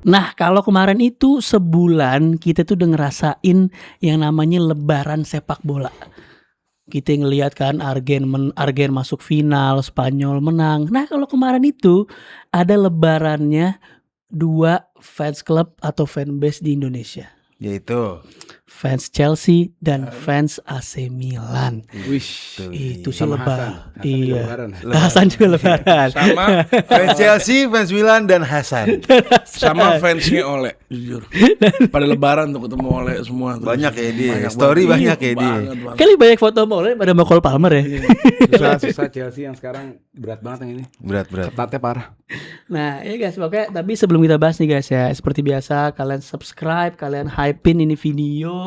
Nah, kalau kemarin itu sebulan kita tuh udah ngerasain yang namanya lebaran sepak bola. Kita ngelihat kan Argen masuk final, Spanyol menang. Nah, kalau kemarin itu ada lebarannya 2 fans club atau fanbase di Indonesia. Yaitu Fans Chelsea dan fans AC Milan. Wish. Itu sih Sama lebaran. Hasan juga Iya. lebaran. Hasan juga lebaran. Sama fans Chelsea, fans Milan dan Hasan. sama fansnya Ole, jujur. Pada lebaran tuh ketemu Ole semua tuh. Banyak ya dia. Banyak Story banyak ya dia. banget. Kali banyak foto sama Ole pada sama Cole Palmer ya. Susah Chelsea yang sekarang berat banget yang ini. Berat. Ketatnya parah. Nah, ya guys, pokoknya tapi sebelum kita bahas nih guys ya, seperti biasa kalian subscribe, kalian hypein ini video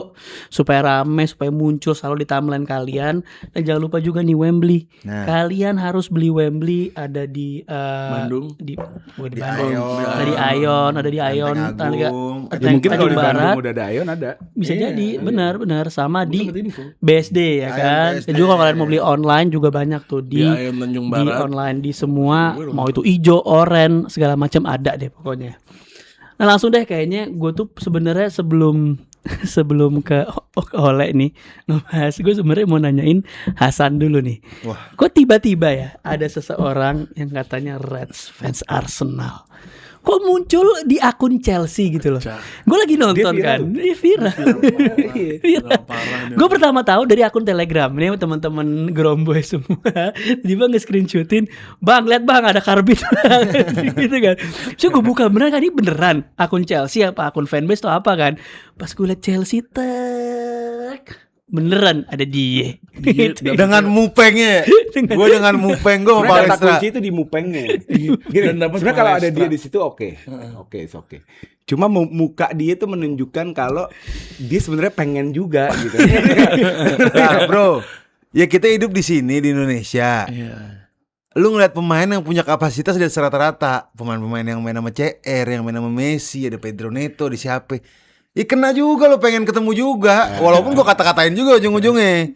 supaya rame, supaya muncul selalu di timeline kalian. Dan jangan lupa juga nih Wembley. Nah. Kalian harus beli Wembley, ada di Bandung. di Di Bandung. Ion. Ada di Ion, ada di Ion, Lenteng Agung. Ya mungkin kalau di Barat. Bandung udah ada Ion ada. Bisa jadi, benar sama di Dapat info. BSD ya Ion kan. BSD. Dan juga kalau kalian mau beli online juga banyak tuh Di di Ion Tanjung di Barat. online di semua, mau itu hijau, oranye, segala macam ada deh pokoknya. Nah langsung deh kayaknya gue tuh sebenarnya sebelum ke Ole nih ngebahas, gue sebenarnya mau nanyain Hasan dulu nih. Wah. Kok tiba-tiba ya ada seseorang yang katanya Reds fans Arsenal, kok muncul di akun Chelsea gitu loh. Gue lagi nonton Dia viral kan, dia viral. Gue pertama tahu dari akun Telegram nih teman-teman Gromboy semua. Tiba nge-screenshotin, "Bang, lihat Bang ada karbit." gitu kan. So gue buka beneran kan, ini beneran akun Chelsea apa akun fanbase atau apa kan. Pas gue liat Chelsea beneran ada dia. Gitu. Dengan mupengnya. Gue dengan mupeng gue sama Sebenarnya kata Palestra. kunci itu di mupengnya. Gini, Dan dapat sebenarnya kalau ada Palestra. dia di situ oke, oke. Cuma muka dia itu menunjukkan kalau dia sebenarnya pengen juga gitu. Nah, bro. Ya kita hidup di sini di Indonesia. Iya. Lu ngeliat pemain yang punya kapasitas dari rata-rata. Pemain-pemain yang main sama CR, yang main sama Messi, ada Pedro Neto, di siapa. Ya kena juga lo pengen ketemu juga. Walaupun gua kata-katain juga ujung-ujungnya.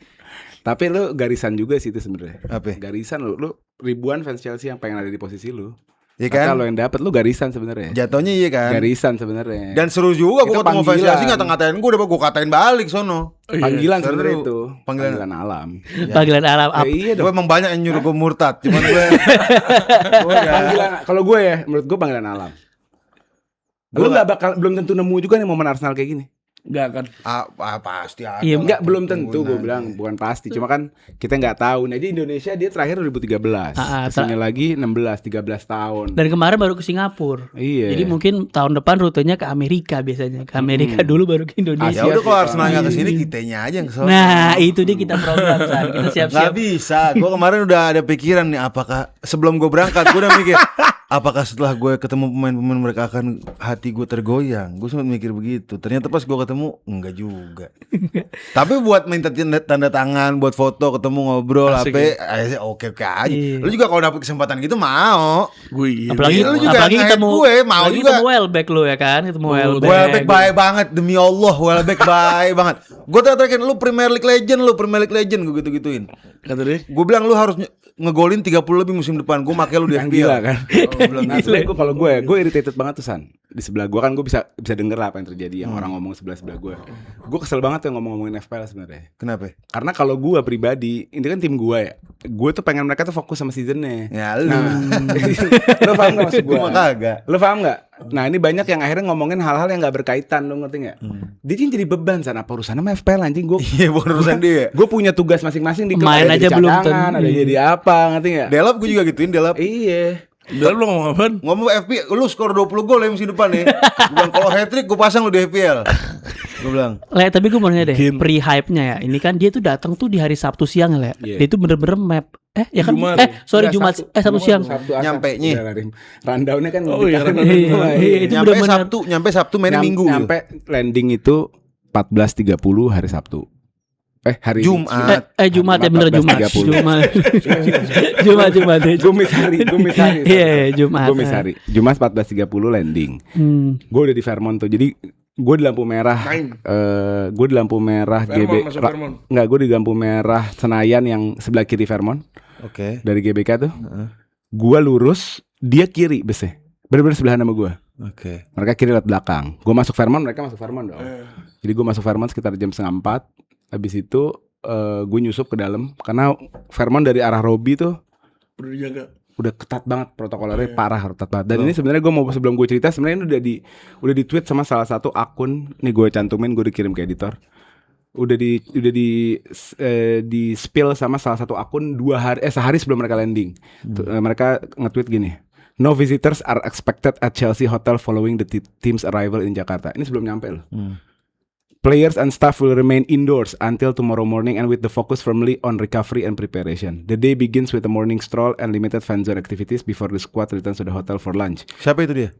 Tapi lu garisan juga sih itu sebenarnya. Apa? Garisan lu ribuan fans Chelsea yang pengen ada di posisi lu. Ya Maka kan? lo yang dapat lu garisan sebenarnya. Jatuhnya iya kan? Garisan sebenarnya. Dan seru juga Itu gua ketemu fans panggilan. Chelsea ngata-ngatain gua, udah gua katain balik sono. Panggilan seru. sebenarnya itu. Panggilan. Panggilan alam. Panggilan alam Ya, iya Gue dong. emang banyak yang nyuruh gue murtad. Cuman gue Panggilan kalau gue ya, menurut gue panggilan alam. Gue Lu nggak bakal, belum tentu nemu juga nih momen Arsenal kayak gini. Enggak kan. pasti ada. Iya, Enggak, belum Penggunaan. tentu gue bilang, bukan pasti. Cuma kan kita nggak tahu. Nah di Indonesia dia terakhir 2013. Kesini lagi 16, 13 tahun. Dan kemarin baru ke Singapura. Iya. Jadi mungkin tahun depan rutenya ke Amerika biasanya. Ke Amerika dulu baru ke Ya Indonesia. udah kalau sih, Arsenal nggak kesini kitanya aja yang kesana. Nah, itu dia kita program San. Kita Nggak siap-siap. bisa. Gue kemarin udah ada pikiran nih. Apakah sebelum gue berangkat gue udah mikir. Apakah setelah gue ketemu pemain-pemain mereka akan hati gue tergoyang? Gue sempat mikir begitu. Ternyata pas gue ketemu enggak juga. Tapi buat minta tanda tangan, buat foto, ketemu ngobrol, Asik apa? Oke aja. Iya. Lu juga kalau dapet kesempatan gitu mau. Gue Apalagi Lu juga apalagi nge-hype ketemu gue, mau apalagi juga. ketemu Welbeck lu ya kan, ketemu Welbeck. Welbeck baik banget, demi Allah Welbeck baik banget. Gue terakhir lu Premier League legend gue gitu-gituin. kata dia. Gue bilang lu harus ngegolin 30 lebih musim depan. Gue make lu di Yang FPL. gila kan. Belum Nah, sebenarnya gue kalau gue irritated banget tuh San. Di sebelah gue kan gue bisa denger lah apa yang terjadi yang orang ngomong sebelah gue. Gue kesel banget tuh ngomongin FPL sebenarnya. Kenapa? Karena kalau gue pribadi, ini kan tim gue ya. Gue tuh pengen mereka tuh fokus sama seasonnya. Ya lu. Lo paham gak maksud gue? Gue mah kagak. Lo paham gak? Nah ini banyak yang akhirnya ngomongin hal-hal yang gak berkaitan. Lo ngerti gak? Dia kan jadi beban San. Apa urusannya sama FPL anjing? Iya bukan urusan dia. Gue punya tugas masing-masing di klub. Main Ada aja jadi belum cadangan, tentu. ada jadi apa, ngerti gak? Delap gue juga gituin Delap. Iya. Udah lu ngomong apaan? Ngomong FPL, lu skor 20 gol ya musim depan nih. Gue bilang kalau hat-trick gue pasang lu di FPL. Gue bilang. Le, tapi gue mau nanya deh, Mungkin. pre-hype-nya ya. Ini kan dia tuh datang tuh di hari Sabtu siang ya, Le. Iya. Dia tuh bener-bener map. Ya kan? Jumat. Sorry Enggak, Jumat. Sabtu siang. Nyampenya. Rundownnya kan Oh, iya, rundown. Iya, itu Nyampe bener-bener. nyampe Sabtu mainnya Minggu. Nyampe landing itu 14.30 hari Sabtu. Hari Jumat. Jumat ya bener Jumat. 14.30. Jumat ya. Gumis hari. Iya, Jumat. Gumis hari. Jumat 14.30 landing. Gue udah di Fairmont tuh. Jadi gue di lampu merah. Gue di lampu merah Fairmont, masuk Fairmont. Enggak, gue di lampu merah Senayan yang sebelah kiri Fairmont. Oke. Dari GBK tuh. Gue lurus, dia kiri besnya. Bener-bener sebelahan sama gue. Oke. Mereka kiri lewat belakang. Gue masuk Fairmont, mereka masuk Fairmont dong. Jadi gue masuk Fairmont sekitar jam 3:30. Habis itu gue nyusup ke dalam karena Fairmont dari arah Robi tuh Udah dijaga. udah ketat banget protokolernya, parah ketat banget. Dan ini sebenarnya gue mau sebelum gue cerita, sebenarnya ini udah di tweet sama salah satu akun. Nih gue cantumin, gue dikirim ke editor. Udah di spill sama salah satu akun sehari sebelum mereka landing. Mereka nge-tweet gini. No visitors are expected at Chelsea Hotel following the team's arrival in Jakarta. Ini sebelum nyampe loh. Players and staff will remain indoors until tomorrow morning and with the focus firmly on recovery and preparation. The day begins with a morning stroll and limited fan zone activities before the squad returns to the hotel for lunch. Siapa itu dia?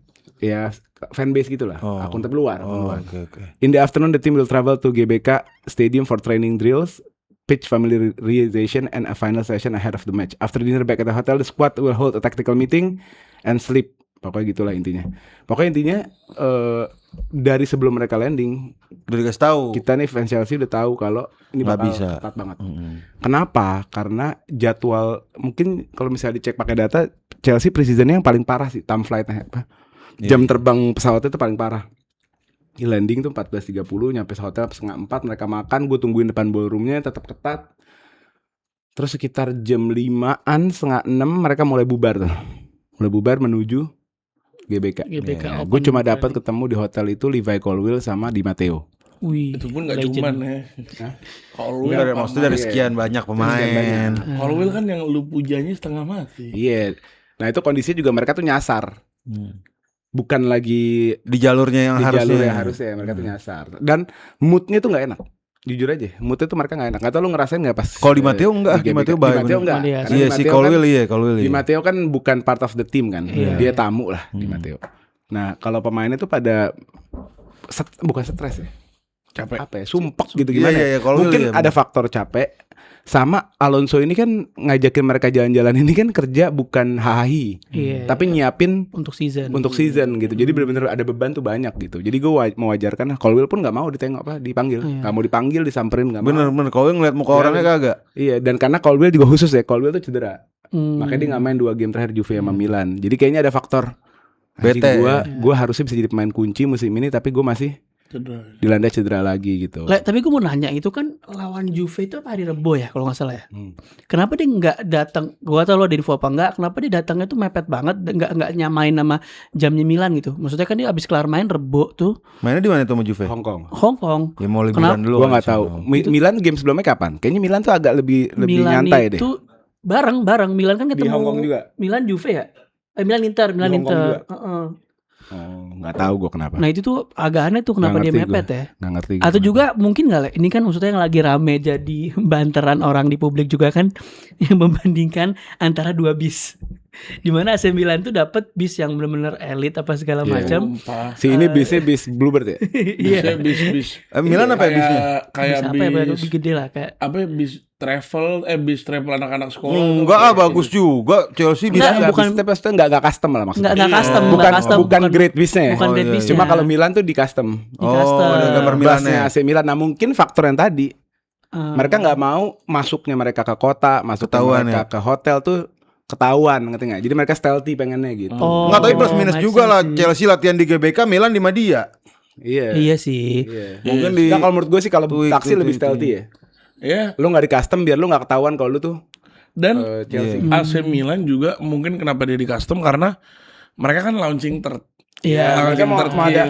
Ya, fanbase gitulah. Akun tapi luar. Oke. In the afternoon, the team will travel to GBK Stadium for training drills, pitch familiarization, and a final session ahead of the match. After dinner back at the hotel, the squad will hold a tactical meeting and sleep. Pokoknya gitulah intinya. Dari sebelum mereka landing, Udah dikasih tahu. kita nih fans Chelsea udah tahu kalau ini Nggak bakal bisa. ketat banget. Kenapa? Karena jadwal mungkin kalau misalnya dicek pakai data, Chelsea preseasonnya yang paling parah sih, time flightnya apa? Jam terbang pesawatnya itu paling parah. Di landing tuh 14.30, nyampe hotel 3:30, mereka makan, gue tungguin depan ballroomnya tetap ketat. Terus sekitar jam 5-an, 5:30 mereka mulai bubar tuh. Mulai bubar menuju GBK. GBK Gue Open cuma dapat Training. ketemu di hotel itu Levi Colwill sama Di Matteo. Wih, Itu pun gak legend. cuman ya. Colwill Enggak, maksudnya dari sekian banyak pemain. Colwill kan yang lu pujanya setengah mati. Iya. Nah itu kondisinya juga mereka tuh nyasar. Bukan lagi Di jalurnya yang di harusnya. jalur yang harusnya mereka tuh nyasar. Dan moodnya tuh nggak enak. Jujur aja, moodnya tuh mereka nggak enak. Gak tau lu ngerasain nggak pas? Kalau di Matteo enggak, di di Matteo GBK? baik. Di Matteo enggak. Iya, Karena Iya Di si Matteo Colwill kan, iya, Colwill Di iya. Matteo kan bukan part of the team kan. Iya. Dia tamu lah Di Matteo. Nah kalau pemainnya tuh pada bukan stres ya. Capek. Apa ya? Sumpek gitu gimana? Iya, ya? iya, Colwill Mungkin iya, ada faktor capek. Sama Alonso ini kan ngajakin mereka jalan-jalan ini kan kerja bukan hahi, Iya, tapi nyiapin untuk season. gitu. Jadi benar-benar ada beban tuh banyak gitu. Jadi gue mewajarkan. Colwill pun nggak mau ditengok dipanggil, nggak mau dipanggil, disamperin nggak mau. Bener, Colwill ngeliat muka orangnya kagak. Iya, dan karena Colwill juga khusus ya, Colwill tuh cedera, makanya dia nggak main 2 game terakhir Juve sama Milan. Jadi kayaknya ada faktor Bete, gue harusnya bisa jadi pemain kunci musim ini, tapi gue masih Cedera. dilanda cedera lagi gitu. Tapi gue mau nanya, itu kan lawan Juve itu apa hari Rebo ya kalau nggak salah ya. Kenapa dia nggak datang? Gue tau lo ada info apa enggak. Kenapa dia datangnya tuh mepet banget, nggak nyamain sama jamnya Milan gitu. Maksudnya kan dia abis kelar main Rebo tuh Mainnya di mana tuh sama Juve? Hong Kong. Hong Kong. Ya mau Kenapa? liburan dulu. Gue kan nggak di tahu. sono. Milan game sebelumnya kapan? Kayaknya Milan tuh agak lebih Milan nyantai deh. itu bareng Milan kan Di ketemu Hong Kong juga. Milan Juve ya. Milan Inter. Hong Kong Inter. juga. Oh, nggak tahu gue kenapa. Nah itu tuh agak aneh tuh kenapa Nggak dia ngerti mepet gua. ya. Nggak ngerti. Atau gua. juga mungkin nggak Le? Ini kan maksudnya yang lagi rame jadi banteran orang di publik juga kan yang membandingkan antara 2 bis. Dimana AC Milan tuh dapat bis yang benar-benar elit apa segala Iya. macam. Sumpah. Si ini bisnya bis Bluebird ya? Iya. Bis. Milan apa ya bisnya? Kayak Bis apa ya? bis. Lebih gede lah kayak. Apa ya, bis travel anak-anak sekolah. Enggak, bagus juga. Chelsea Enggak, bisa. Nggak, bukan- bis, tapi maksudnya nggak custom lah maksudnya. Nggak custom, Iya. nggak bukan custom, bukan grade bisnya ya. Bukan Oh, grade iya, bisnya. Cuma kalau Milan tuh di custom. Di custom. ada gambar Milannya. Basnya AC Milan. Nah mungkin faktor yang tadi mereka nggak mau masuknya mereka ke kota, masuknya Ketahuan mereka ke hotel tuh ketahuan, ngerti nggak? Jadi mereka stealthy pengennya gitu. Oh, Enggak, tapi plus minus make juga sense lah. sih. Chelsea latihan di GBK, Milan di Madia. Iya. Iya sih. Iya. Mungkin di Nggak, kalau menurut gue sih kalau Tweak, taksi tweak, lebih tweak, stealthy ya. Ya, Lu nggak di custom biar lu nggak ketahuan kalau lu tuh dan Chelsea. AC Milan juga mungkin kenapa dia di custom karena mereka kan launching Iya. mereka mau ada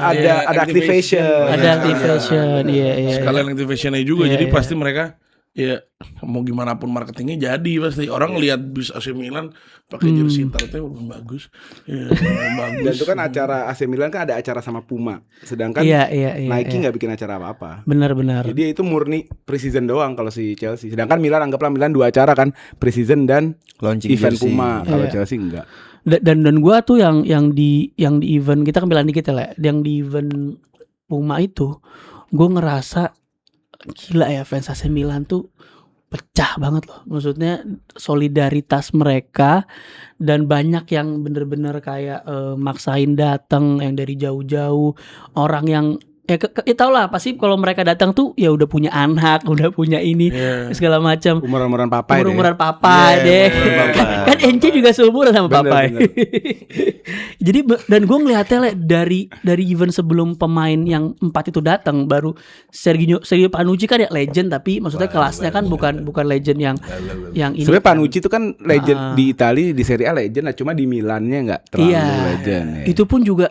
activation. Ada activation. Iya. sekalian activationnya juga, Iya, jadi iya. pasti mereka ya mau gimana pun marketingnya jadi pasti orang lihat bis AC Milan pakai jersey tertnya bagus, ya, bagus. Dan itu kan acara AC Milan kan ada acara sama Puma. Sedangkan Iya. Nike nggak bikin acara apa-apa. Benar. Jadi itu murni preseason doang kalau si Chelsea. Sedangkan Milan anggaplah Milan 2 acara kan, preseason dan launching event jersey. Puma. Kalau Iya. Chelsea enggak. Dan gua tuh yang di event kita kan bilang dikit ya, Le. Yang di event Puma itu gua ngerasa gila ya, fans AC Milan tuh pecah banget loh. Maksudnya solidaritas mereka dan banyak yang bener-bener kayak maksain datang yang dari jauh-jauh, orang yang ya tau lah pasti kalau mereka datang tuh ya udah punya anak, udah punya ini segala macam. Umuran-umuran papa Umuran papa deh. Kan Ence juga seumuran sama papa. Jadi dan gue ngeliatnya Le, dari event sebelum pemain yang 4 itu datang, baru Sergio Panucci kan ya legend, tapi maksudnya kelasnya kan bukan legend yang ini. Sebenarnya Panucci itu kan legend di Italia, di Serie A legend lah, cuma di Milannya nggak terlalu legend. Ya. Itu pun juga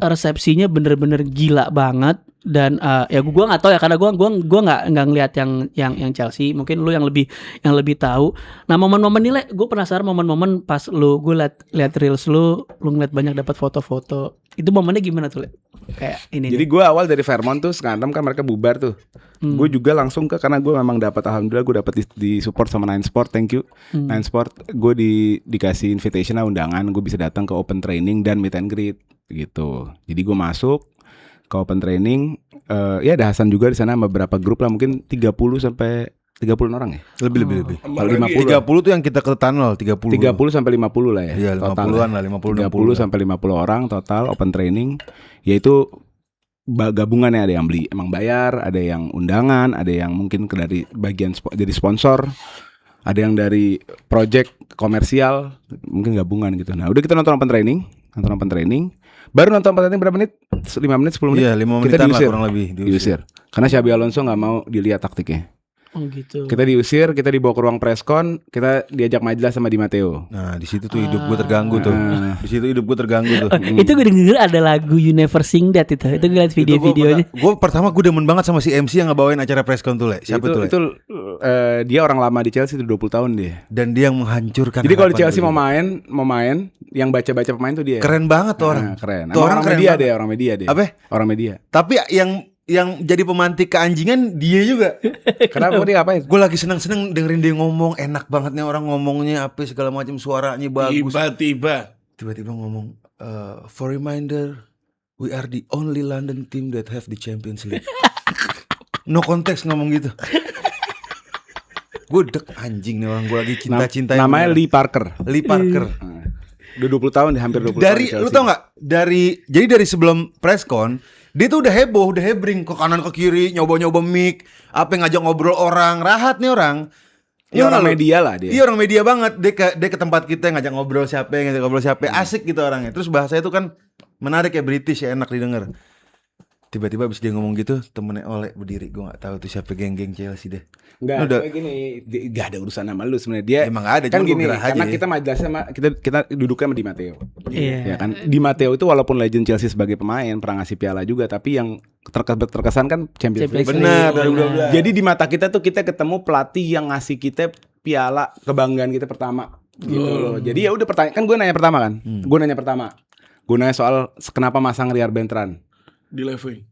resepsinya bener-bener gila banget. Dan ya gue nggak tahu ya, karena gue nggak ngelihat yang Chelsea, mungkin lu yang lebih tahu. Nah momen-momen ini gue penasaran, momen-momen pas gue lihat reels lu ngeliat banyak dapat foto-foto, itu momennya gimana tuh kayak ini. Jadi gue awal dari Fairmont tuh setengah 6 kan mereka bubar tuh. Gue juga langsung karena gue memang dapat, alhamdulillah gue dapat di support sama Nine Sport, thank you Nine Sport. Gue dikasih invitation lah, undangan, gue bisa datang ke open training dan meet and greet gitu. Jadi gue masuk ke open training, ya ada Hasan juga di sana, beberapa grup lah, mungkin 30 sampai 30 orang ya. Lebih. 50 tuh yang kita ke tunnel, 30 sampai 50 lah ya. Iya, 50-an lah, 50 30 sampai 50 orang total open training. Yaitu gabungannya, ada yang beli emang bayar, ada yang undangan, ada yang mungkin dari bagian jadi sponsor, ada yang dari project komersial, mungkin gabungan gitu. Nah, udah kita nonton open training. Baru nonton open training berapa menit? 5 menit, 10 menit. Iya, 5 menit lah kurang lebih diusir. Karena Xabi Alonso nggak mau dilihat taktiknya. Oh gitu. Kita diusir, kita dibawa ke ruang preskon, kita diajak majelis sama Di Matteo. Nah, di situ tuh hidup gue terganggu tuh. Di situ hidup gue terganggu tuh. Itu gue denger ada lagu You Never Sing That itu gue liat video-videonya. Gue pertama gue demen banget sama si MC yang ngebawain acara preskon tuh, Le. Siapa tuh, Le? Itu dia orang lama di Chelsea, itu 20 tahun dia. Dan dia yang menghancurkan. Jadi kalau di harapan Chelsea gue. mau main, yang baca-baca pemain tuh dia. Keren banget tuh orang. Keren. Tuh orang keren media banget. orang media deh. Apa? Orang media. Tapi yang jadi pemantik keanjingan dia juga. Kenapa dia ngapain? Gue lagi seneng-seneng dengerin dia ngomong, enak banget nih orang ngomongnya, apa segala macam, suaranya bagus. Tiba-tiba ngomong, for reminder, we are the only London team that have the Champions League. No konteks ngomong gitu. Gue anjing nih orang, gue lagi cinta-cinta. Namanya Lee Parker. Udah 20 tahun, hampir 20 dari, tahun. Lu tau gak? Dari sebelum preskon, dia tuh udah hebring ke kanan ke kiri, nyoba-nyoba mic, apa ngajak ngobrol orang, rahat nih orang. Ya orang media lah dia. Iya orang media banget. Dia ke tempat kita ngajak ngobrol siapa, asik gitu orangnya. Terus bahasanya tuh kan menarik ya, British ya, enak didengar. Tiba-tiba abis dia ngomong gitu, temennya Oleh berdiri. Gue gak tahu tuh siapa geng-geng Chelsea deh. Enggak, kayak gini, gak ada urusan sama lu sebenarnya. Dia emang ada, kan gini, karena ya. Kita majelis sama kita duduknya sama Di Matteo. Iya. Ya kan, Di Matteo itu walaupun legend Chelsea sebagai pemain, pernah ngasih piala juga, tapi yang terkesan kan Champions League. Benar, 2012. Jadi di mata kita tuh kita ketemu pelatih yang ngasih kita piala kebanggaan kita pertama gitu loh. Jadi ya udah pertanyaan, kan gue nanya pertama kan. Gue nanya soal kenapa masang Riyad Bertrand di left wing.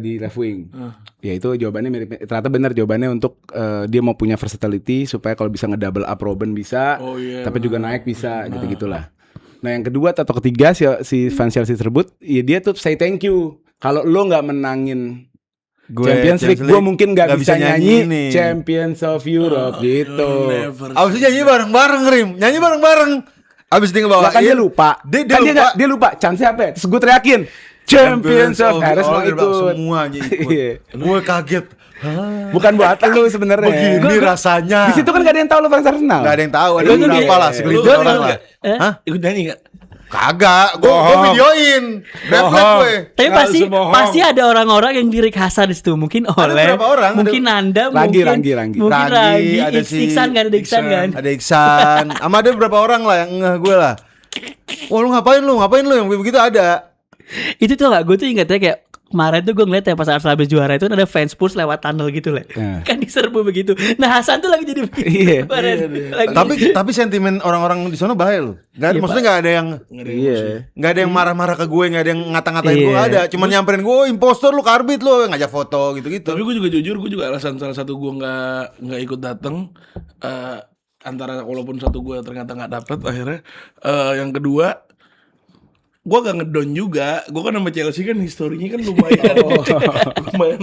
Di left wing. Ya itu jawabannya mirip, ternyata benar jawabannya untuk dia mau punya versatility supaya kalau bisa ngedouble up Robben bisa, tapi juga naik bisa, gitu-gitulah. Nah, yang kedua atau ketiga si fans Chelsea tersebut, ya dia tuh say thank you. Kalau lo nggak menangin Champions League, gue mungkin nggak bisa nyanyi nih. Champions of Europe gitu. Abis itu nyanyi bareng-bareng, Rim. Nyanyi bareng-bareng. Abis dia ngebawain. Bahkan dia lupa. Dia lupa. Chance apa? Terus gue teriakin Champions of Harus mau ikut. Semuanya ikut. Gue kaget. Bukan buat lu sebenarnya. Begini rasanya. Di situ kan gak ada yang tahu lu fans Arsenal. Gak ada yang tahu. Ada beberapa lah, segelintir orang lah. Hah? Ikut nyanyi gak? Kagak, gue videoin. Refleks gue. Tapi pasti ada orang-orang yang lirik Hasan di situ. Mungkin Oleh, berapa orang? mungkin Nanda, Ranggi. mungkin Ranggi, ada si Iksan kan, ada Iksan kan. Ada Iksan. Sama ada beberapa orang lah yang ngeh gue lah. Wah, lu ngapain lu yang begitu ada. Itu tuh gak, gue tuh ingetnya kayak kemarin tuh gue ngeliat ya pas Arsenal habis juara itu ada fans Spurs lewat tunnel gitu lah. Kan diserbu begitu. Nah Hasan tuh lagi jadi begitu. Tapi sentimen orang-orang di sana bahaya loh. Maksudnya nggak ada yang nggak ada yang marah-marah ke gue, nggak ada yang ngata-ngatain gue, nggak ada. Cuman nyamperin gue, impostor lu, karbit lu, ngajak foto gitu-gitu. Tapi gue juga jujur, gue juga alasan salah satu gue nggak ikut datang. Antara walaupun satu gue ternyata nggak dapet akhirnya. Yang kedua, gue gak ngedon juga. Gue kan sama Chelsea kan historinya kan lumayan. Lumayan.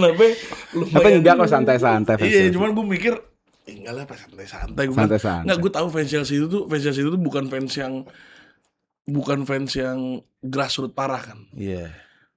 Tapi enggak kok santai-santai. Iya, cuman gue mikir enggak lah, pas santai-santai. Enggak, gue tahu fans Chelsea itu bukan fans yang grassroots parah kan. Iya.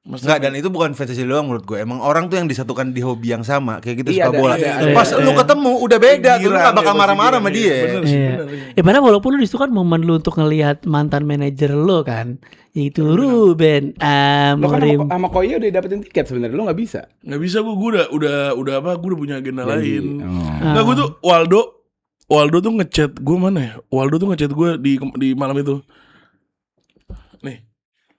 Enggak, dan itu bukan fantasi doang menurut gue. Emang orang tuh yang disatukan di hobi yang sama, kayak gitu Iya, suka ada- bola. ada- Pas lu ketemu udah beda, tuh lu Girang gak bakal ya, marah-marah pasti sama girang, dia. iya. Bener sih, Iya. bener. Padahal walaupun lu disitu kan momen lu untuk ngelihat mantan manajer lo kan, yaitu Ruben Lo kan Amorim. sama Koya udah dapetin tiket sebenarnya, lo nggak bisa. Nggak bisa gue udah apa? Gue udah punya agenda lain. Oh. Nggak, gue tuh Waldo tuh ngechat gue mana ya? Waldo tuh ngechat gue di malam itu. Nih,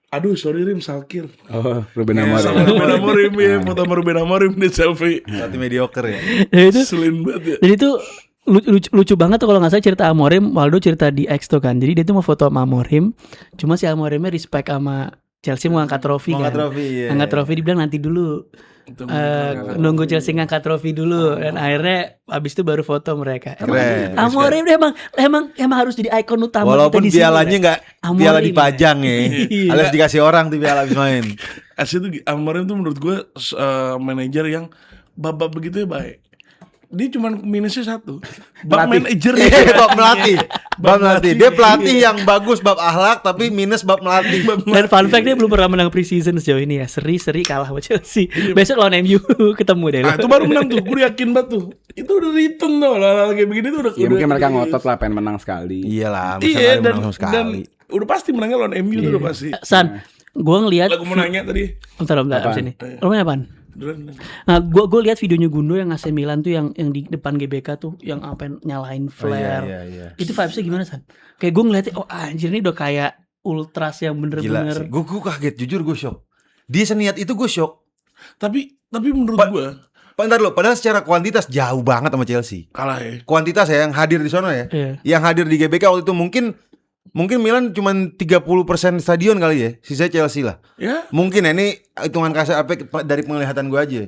aduh sorry Rim Salkir. Oh, Ruben Iya, Amorim. Sama Ruben Amorim ya, foto sama Ruben Amorim di selfie. Berarti mediocre ya. Dan itu Selin banget ya. dan itu lucu banget tuh kalau nggak salah cerita Amorim, Waldo cerita di X tuh kan. Jadi dia tuh mau foto sama Amorim, cuma si Amorimnya respect sama Chelsea mau angkat trofi Mau kan. angkat trofi, iya. Angkat trofi dibilang nanti dulu. Nunggu Chelsea ngangkat trofi dulu dan akhirnya habis itu baru foto mereka. Keren. Amorim dia emang harus jadi ikon utama Walaupun kita di sini, pialanya Bre. nggak Amorim, piala dipajang ya, Iya. alias dikasih orang tuh piala habis main. Asli tuh Amorim tuh menurut gue manajer yang bab begitu ya baik. Dia cuma minusnya satu, bab manajer. Bab melatih. Bab melatih. Dia pelatih yang bagus bab akhlak tapi minus bab melatih. Dan fun fact dia belum pernah menang preseason sejauh ini ya. Seri kalah sama Chelsea. Besok lawan MU ketemu deh. Nah itu baru menang tuh, gue yakin banget tuh. Itu udah return tuh, hal-hal kayak begini tuh udah. Ya mungkin mereka ngotot lah pengen menang sekali. Iyalah, masa Iya, nggak ada dan menang sama sekali. udah pasti menangnya lawan MU tuh udah pasti. San, gue ngelihat. Lah gue mau nanya tadi. Bentar, abis ini. Lo mau apaan? Duran. Nah, gue lihat videonya Gundo yang AC Milan tuh yang di depan GBK tuh yang apa nyalain flare. Iya. Itu vibesnya gimana San? Kayak gue ngeliatnya, oh anjir ini udah kayak ultras yang Gila bener-bener. sih. Gue kaget, jujur gue shock. Dia seniat itu gue shock. Tapi menurut gue Bentar lo, padahal secara kuantitas jauh banget sama Chelsea. kalah ya. Kuantitas ya yang hadir di sana ya. Iya. Yang hadir di GBK waktu itu mungkin Milan cuma 30% stadion kali ya. Sisa Chelsea lah. Ya, Mungkin ya, ini hitungan kasar apa dari penglihatan gue aja.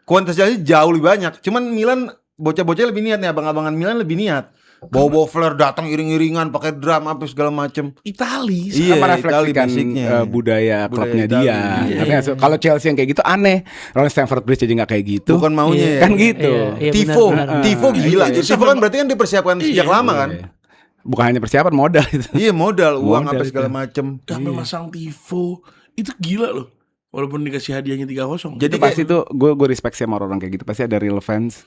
Kuantitas Chelsea jauh lebih banyak. Cuman Milan bocah-bocah lebih niat nih, abang-abangan Milan lebih niat. Bawa flare datang iring-iringan pakai drum apa segala macem. Itali. Iya, Kan merefleksikan Itali basicnya. budaya klubnya Itali. dia. Iya. Tapi kalau Chelsea yang kayak gitu aneh. Kalau Stamford Bridge aja nggak kayak gitu. Bukan maunya ya. Kan gitu. Iya, Tifo, benar. Tifo gila. Iya, Tifo kan berarti kan dipersiapkan sejak lama kan. Iya. Bukan hanya persiapan modal itu. Iya modal, uang Modal apa itu. segala macem. Sampai masang tifo. Itu gila loh. Walaupun dikasih hadiahnya 3-0. Jadi Itu pasti tuh gue respect sama orang kayak gitu. Pasti ada real fans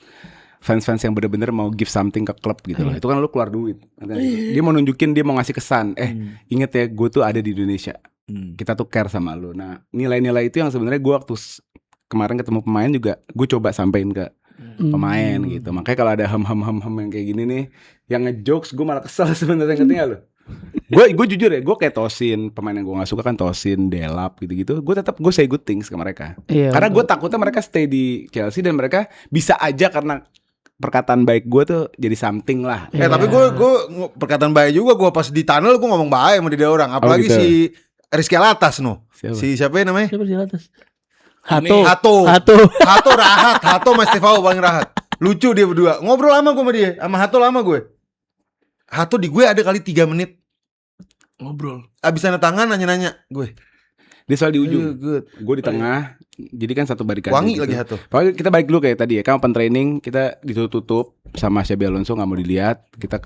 yang bener-bener mau give something ke klub gitu loh. Itu kan lu keluar duit. Dia mau nunjukin, dia mau ngasih kesan. Inget ya, gue tuh ada di Indonesia. Kita tuh care sama lu. Nah, nilai-nilai itu yang sebenarnya gue waktu kemarin ketemu pemain juga gue coba sampein ke pemain gitu. Makanya kalau ada hem yang kayak gini nih, yang ngejokes gue malah kesel sebenarnya, ngerti gak lu? Gue jujur ya, gue kayak Tosin, pemain yang gue nggak suka kan Tosin, Delap gitu-gitu. Gue say good things ke mereka. Iya, Karena gue takutnya mereka stay di Chelsea dan mereka bisa aja karena perkataan baik gue tuh jadi something lah. Tapi gue perkataan baik juga. Gue pas di tunnel gue ngomong baik sama dia orang. Apalagi gitu. si Rizky Alatas Siapa? Si siapa ya namanya? Siapa di atas? Ini- Hato. Hato rahat. Hato sama Stefano paling rahat. Lucu dia berdua. Ngobrol lama gue sama dia. Sama Hato lama gue. Hato di gue ada kali 3 menit. Ngobrol. Abis tanda tangan nanya-nanya gue. Dia soal di ujung, Good. gue di tengah. Jadi kan satu barikan. Wangi gitu. lagi Hato. Pokoknya kita balik dulu kayak tadi ya. Kan open training kita ditutup sama Xabi Alonso, nggak mau dilihat. Kita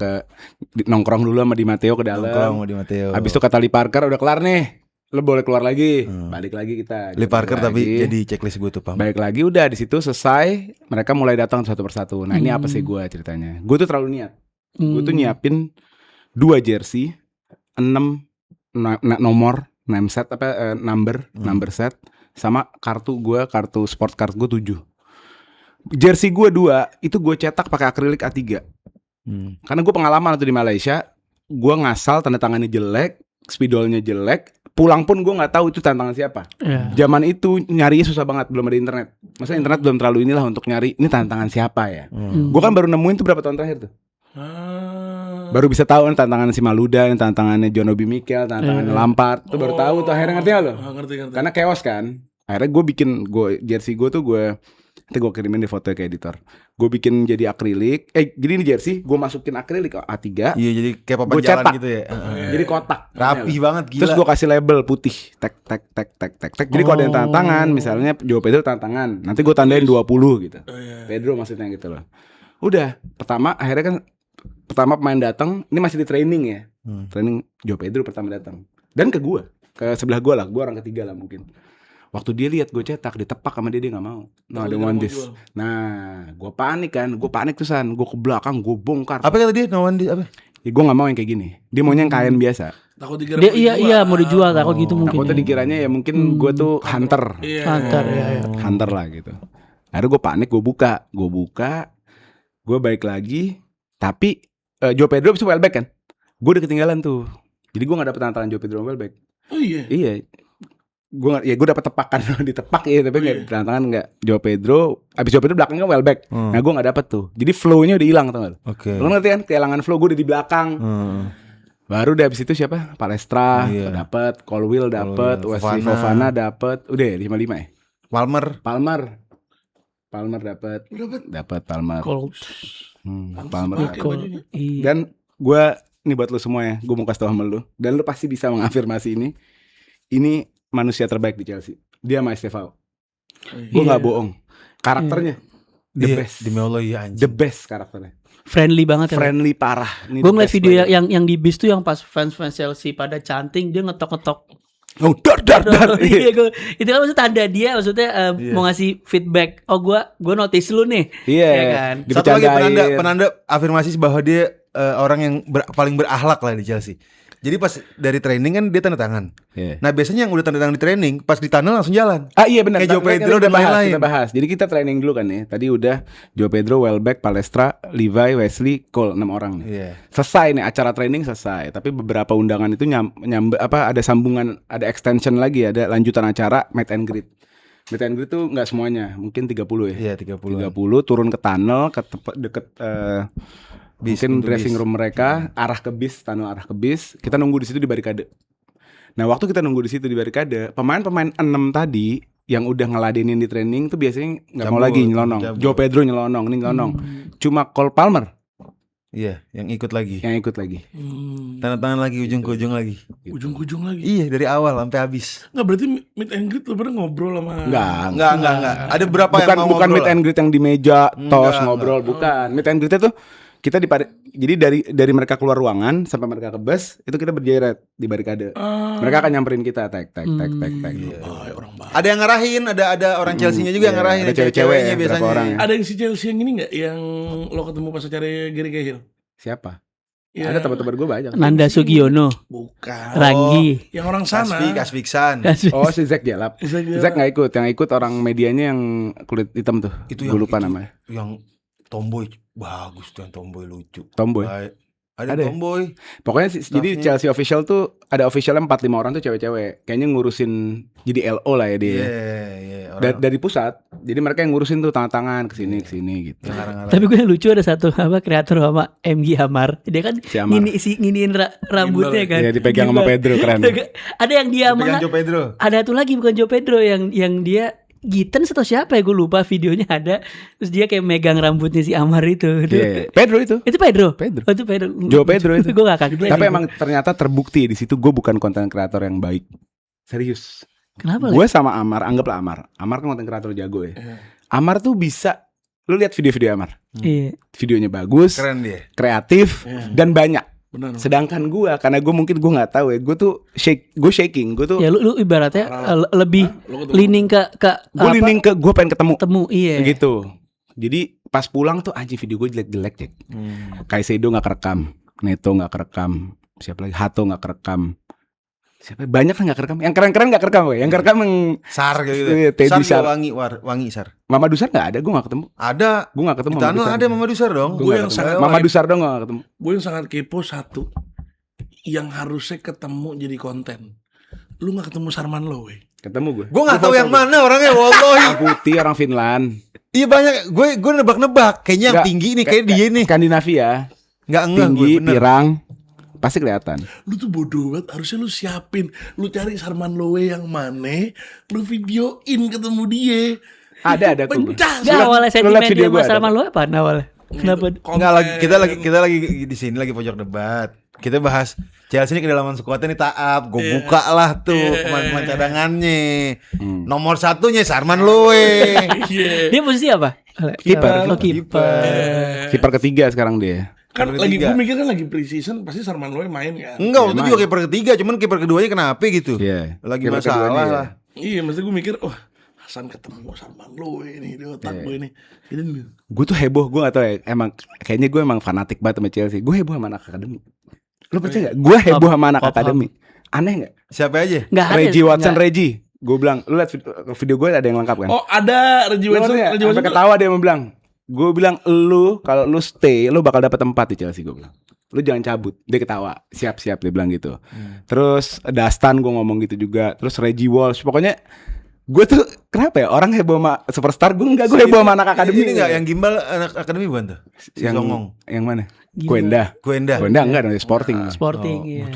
nongkrong dulu sama Di Matteo ke Nongkrong dalam. sama Di Matteo. Habis itu kata Lee Parker udah kelar nih. Lo boleh keluar lagi. Balik lagi kita. Lee Parker Balik tapi lagi. jadi checklist gue tuh Pam. Balik lagi udah di situ selesai. Mereka mulai datang satu persatu. Nah ini apa sih gue ceritanya? Gue tuh terlalu niat. Gue tuh nyiapin 2 jersey, 6 nomor, number set, sama kartu sport card gue 7. Jersey gue 2 itu gue cetak pakai akrilik A3. Karena gue pengalaman tuh di Malaysia, gue ngasal tanda tangannya jelek, spidolnya jelek. Pulang pun gue nggak tahu itu tanda tangan siapa. Iya. Zaman itu nyarinya susah banget, belum ada internet. Masa internet belum terlalu inilah untuk nyari ini tanda tangan siapa ya. Gue kan baru nemuin tuh berapa tahun terakhir tuh. Baru bisa tahu nih tantangan si Maluda, nih tantangannya John Obi Mikel, tantangannya Lampard. Tuh baru tahu tuh akhirnya, ngerti gak lo? Ngerti. Karena chaos kan. Akhirnya gue bikin jersey gue tuh nanti gue kirimin di foto ke editor. Gue bikin jadi akrilik. Jadi ini jersey gue masukin akrilik A3. Iya jadi kayak papan Gua jalan cetak. gitu ya. Jadi kotak. Rapi banget gila. Terus gue kasih label putih, tek. Jadi kalau ada yang tanda tangan, misalnya Joao Pedro tanda tangan, nanti gue tandain 20 gitu. Pedro maksudnya gitu loh. Udah, pertama pemain datang, ini masih di training ya. Training Joao Pedro pertama datang. Dan ke gue sebelah gue lah, gue orang ketiga lah mungkin. Waktu dia lihat gue cetak, ditepak sama dia nggak mau. No, Takut ada dia one mau this. jual. Nah, gue panik tuh San. Gue ke belakang, gue bongkar. Apa kata dia? No one apa? Ya, gue nggak mau yang kayak gini. Dia maunya yang kain biasa. Takut dikira Dia iya mau dijual takut gitu mungkin. Takutnya ya. dikiranya ya mungkin gue tuh hunter. Iya. Hunter ya. Hunter lah gitu. Akhirnya gue panik, gue buka, gue balik lagi. Tapi Joe Pedro bisa wellback kan? Gue udah ketinggalan tuh. Jadi gue nggak dapet tantangan Joe Pedro wellback. Oh iya. Iya, gue dapet tepakan ditepak ya, tapi nggak tantangan nggak Joe Pedro. Abis Joe Pedro belakangnya wellback. Nah gue nggak dapet tuh. Jadi flow-nya udah hilang, tau gak? Oke. Lo ngerti kan? Kehilangan flow, gue udah di belakang. Baru deh abis itu siapa? Palestra dapet, Colwill dapet, Wesley Fofana dapet. Udah 5-5 ya. Palmer dapet Palmer. Cold. Palmer dapet. Cold. Iya. Dan gue ini buat lu semua ya, gue mau kasih tau sama lu. Dan lu pasti bisa mengafirmasi ini. Ini manusia terbaik di Chelsea. Dia sama Estevao. Gue nggak bohong. Karakternya the best. Demi Allah ya anjing. The best karakternya. Friendly banget ya. Friendly parah. Ini Gue the ngeliat best video player. yang di bis tuh yang pas fans Chelsea pada canting dia ngetok-ngetok. Oh, dar. Iya, itu kan maksudnya tanda dia maksudnya mau ngasih feedback. Oh gue notice lu nih. Iya Ya kan? Satu lagi Dibercandain. penanda afirmasi bahwa dia orang yang paling berakhlak lah di Chelsea. Jadi pas dari training kan dia tanda tangan. Iya. Nah biasanya yang udah tanda tangan di training pas di tunnel langsung jalan. Ah iya benar. Kayak Joe Pedro dan lain-lain. Kita bahas. Jadi kita training dulu kan ya. Tadi udah Joe Pedro, Welbeck, Palestra, Levi, Wesley, Cole 6 orang nih. Iya. Selesai nih acara training selesai. Tapi beberapa undangan itu ada sambungan, ada extension lagi, ada lanjutan acara meet and greet. Meet and greet tuh nggak semuanya, mungkin 30 ya. Iya 30. 30 turun ke tunnel ke deket Bis, mungkin untuk dressing bis. room mereka, arah ke bis, tunnel arah ke bis. Kita nunggu di situ di barikade. Nah, waktu kita nunggu di situ di barikade, pemain-pemain 6 tadi yang udah ngeladenin di training tuh biasanya nggak mau Cabut, lagi nyelonong. cabut. Joe Pedro nyelonong, ini nyelonong. Cuma Cole Palmer Iya, yang ikut lagi. yang ikut lagi. Tanda tangan lagi ujung ke ujung lagi. Ujung-ujung lagi. Iya, dari awal sampai habis. Nggak berarti meet and greet lu pada ngobrol sama. Enggak. Ada berapa Bukan yang mau bukan ngobrol meet and lah? greet yang di meja, tos Enggak, ngobrol, bukan. Meet and greet itu kita jadi dari mereka keluar ruangan sampai mereka ke bus itu kita berjerat di barikade. Mereka akan nyamperin kita tek. Oh, orang baik. Ada yang ngarahin, ada orang Chelsea-nya juga yang Iya, ngarahin, ada yang cewek-cewek cewek-ceweknya ya, berapa biasanya. orang ya. Ada yang si Chelsea yang ini nggak yang lo ketemu pas acara Gary Cahill? Siapa? Ya. Ada teman-teman gue banyak. Nanda Sugiono, Bukan. Ranggi. Yang orang sana. Kasviksan. Oh si Zack Jalap. Zack nggak ikut, yang ikut orang medianya yang kulit hitam tuh. Itu Gue yang lupa itu. namanya. Yang tomboy bagus tuh, yang tomboy lucu. Tomboy. Baik. Ada Ada ya? tomboy. Pokoknya jadi Staffnya. Chelsea official tuh ada officialnya 4-5 orang tuh cewek-cewek. Kayaknya ngurusin jadi LO lah ya dia. Iya. Dari pusat. Jadi mereka yang ngurusin tuh tangan-tangan kesini gitu. Tapi gue yang lucu ada satu kreator sama MG Amar. Dia kan Si Amar. nginiin rambutnya kan. Iya, dipegang sama Gimbal. Pedro, keren. Ada yang dia Pegang mana? Joe Pedro. Ada tuh lagi bukan Joe Pedro yang dia Gittens atau siapa ya gue lupa, videonya ada. Terus dia kayak megang rambutnya si Amar itu. Iya. Pedro itu. Itu Pedro. Pedro. Oh, itu Pedro. Joe Pedro itu. Gue gak kaget. Tapi emang ternyata terbukti di situ gue bukan konten kreator yang baik. Serius. Kenapa lah? Gue sama Amar, anggaplah Amar. Amar kan konten kreator jago ya. Amar tuh bisa, lu lihat video-video Amar. Iya. Videonya bagus, Keren dia. kreatif, dan banyak. Benar. Sedangkan gue, karena gue mungkin gue nggak tahu ya, gue tuh shaking, gue tuh Ya lu ibaratnya lebih Lu ketemu. leaning ke gue leaning ke gue pengen ketemu iya. gitu. Jadi pas pulang tuh anjing video gue jelek-jelek Jack. Kaisedo nggak kerekam, Neto nggak kerekam, siapa lagi Hato nggak kerekam, siapa banyak kan nggak kerekam. Yang keren-keren nggak kerekam, yang kerekam yang Sar gitu. Iya, Teddy Sar Sar. juga wangi Sar. Mama Dusar nggak ada, gue nggak ketemu. Ada. Gue nggak ketemu Di tunnel ada Mama Dusar dong. Gue Gue yang yang sangat Mama Dusar dong gue nggak ketemu. Gue yang sangat kepo satu yang harusnya ketemu jadi konten. Lu nggak ketemu Sarman Lowe. Ketemu gue. Gue nggak tahu yang mana orangnya, wallahi. Orang putih, orang Finland. Iya banyak. Gue nebak-nebak. Kayaknya yang Nggak, tinggi nih, kayak dia nih. Skandinavia, Enggak tinggi, gue bener. pirang, pasti kelihatan. Lu tuh bodoh banget. Harusnya lu siapin. Lu cari Sarman Lowe yang mana. Lu videoin ketemu dia. Ada tuh. Pencah. Gak awalnya Lu liat sentimen video dia gua sama ada. Salman lo apa awalnya? Kenapa? Enggak lagi kita lagi di sini lagi pojok debat. Kita bahas Chelsea ini kedalaman skuadnya nih Taap. Gue buka lah tuh pemain-pemain cadangannya. Nomor satunya Sarman Loe. Iya. Dia posisi apa? Kiper. Oh, kiper. Kiper ketiga sekarang dia. Kan Kiper lagi ketiga. gue mikir kan lagi pre-season pasti Sarman Lowe main kan. Enggak, waktu Emang. juga kiper ketiga, cuman kiper keduanya kenapa gitu? Iya. Lagi Kiper masalah keduanya, lah. Iya, maksud gue mikir, wah Hasan ketemu sama lo ini di otak gue ini. Ini Gue tuh heboh, gue gak tau ya. Emang kayaknya gue emang fanatik banget sama Chelsea. Gue heboh sama anak akademi. Lo percaya gak? Gue heboh sama anak akademi. Aneh gak? Siapa aja? Nggak ada. Reggie Watson, nggak. Reggie. Gue bilang, lu liat video gue ada yang lengkap kan? oh ada Reggie Lu Watson, ngerti nggak? Reggie Sampai Watson. ketawa dia mau bilang. Gue bilang, lu kalau lu stay, lu bakal dapat tempat di Chelsea. Gue bilang, lu jangan cabut. Dia ketawa, siap-siap dia bilang gitu. Terus Dastan gue ngomong gitu juga. Terus Reggie Walsh, pokoknya gue tuh kenapa ya orang heboh sama superstar, gue enggak, gue heboh sama anak akademi. Ini enggak yang gimbal anak akademi bukan tuh? Si yang Songong. yang mana? Gila. Kuenda. Kuenda. Kuenda enggak dong, Sporting. Sporting ya.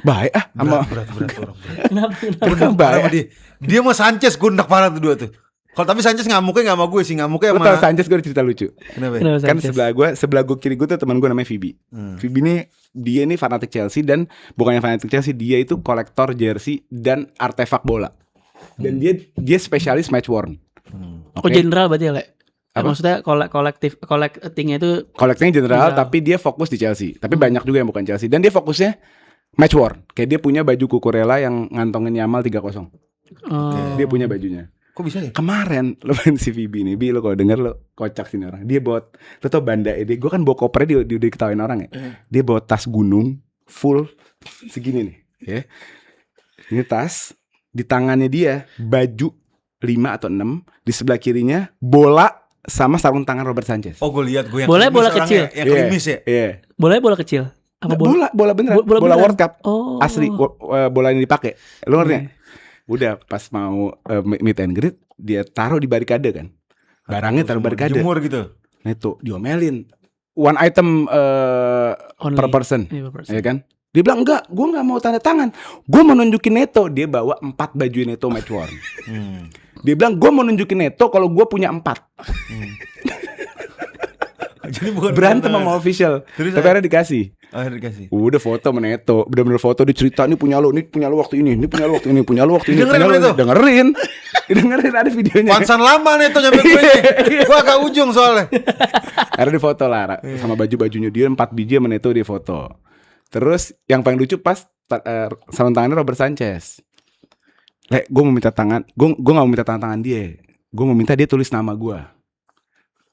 Baik sama Berat orang. Kenapa? Bukan Parah baik. dia mau Sanchez gundak parah tuh dua tuh. Kalau tapi Sanchez ngamuknya enggak sama gue sih, ngamuknya Lu sama tau Sanchez, gue ada cerita lucu. Kenapa? Kenapa Kan Sanchez? sebelah gue kiri gue tuh teman gue namanya Phoebe. Phoebe dia ini fanatik Chelsea, dan bukannya fanatik Chelsea, dia itu kolektor jersey dan artefak bola. Dan dia spesialis match worn. Oh general berarti ya, Le? Apa? Maksudnya collectingnya itu Kolektornya general, General. tapi dia fokus di Chelsea. Tapi banyak juga yang bukan Chelsea. Dan dia fokusnya match worn. Kayak dia punya baju Cucurella yang ngantongin Yamal 3-0. Dia punya bajunya. Kok bisa ya? Kemarin lo main si Phoebe nih, Bi, lo kalau denger lo kocak sini orang. Dia bawa, lo tau Banda dia, gue kan bawa kopernya dia diketawain orang ya. Dia bawa tas gunung full segini nih, ya. Ini tas, di tangannya dia baju 5 atau 6, di sebelah kirinya bola sama sarung tangan Robert Sanchez. Oh, gue lihat gue yang Boleh klimis bola orangnya, kecil? yang klimis ya. Iya. boleh bola kecil? Apa Bola beneran, Bola bola beneran? World Cup. Oh. Asli, bola yang dipakai. Lo ngerti nggak? Udah pas mau meet and greet, dia taruh di barikade kan. Barangnya taruh barikade. Jemur gitu. Neto diomelin. One item Only. per person, Iya, per person. ya kan? Dia bilang enggak, gue nggak mau tanda tangan. Gue mau nunjukin Neto. Dia bawa 4 baju Neto match worn. Dia bilang gue mau nunjukin Neto kalau gue punya 4. Jadi bukan Berantem sama official. Terus Tapi akhirnya dikasih. dikasih. Udah foto sama Neto, bener-bener foto, dia cerita, ini punya lo waktu ini punya lo waktu ini, punya lo waktu ini. Dengerin punya lo itu? Dengerin. Dengerin ada videonya. Pansan lama nih tuh nyampe gue nih. Gue agak ujung soalnya. Akhirnya di foto lah sama baju-bajunya dia 4 biji sama Neto di foto. Terus yang paling lucu pas sarung tangannya Robert Sanchez. Gue mau minta tangan, gue gak mau minta tangan dia. Gue mau minta dia tulis nama gue.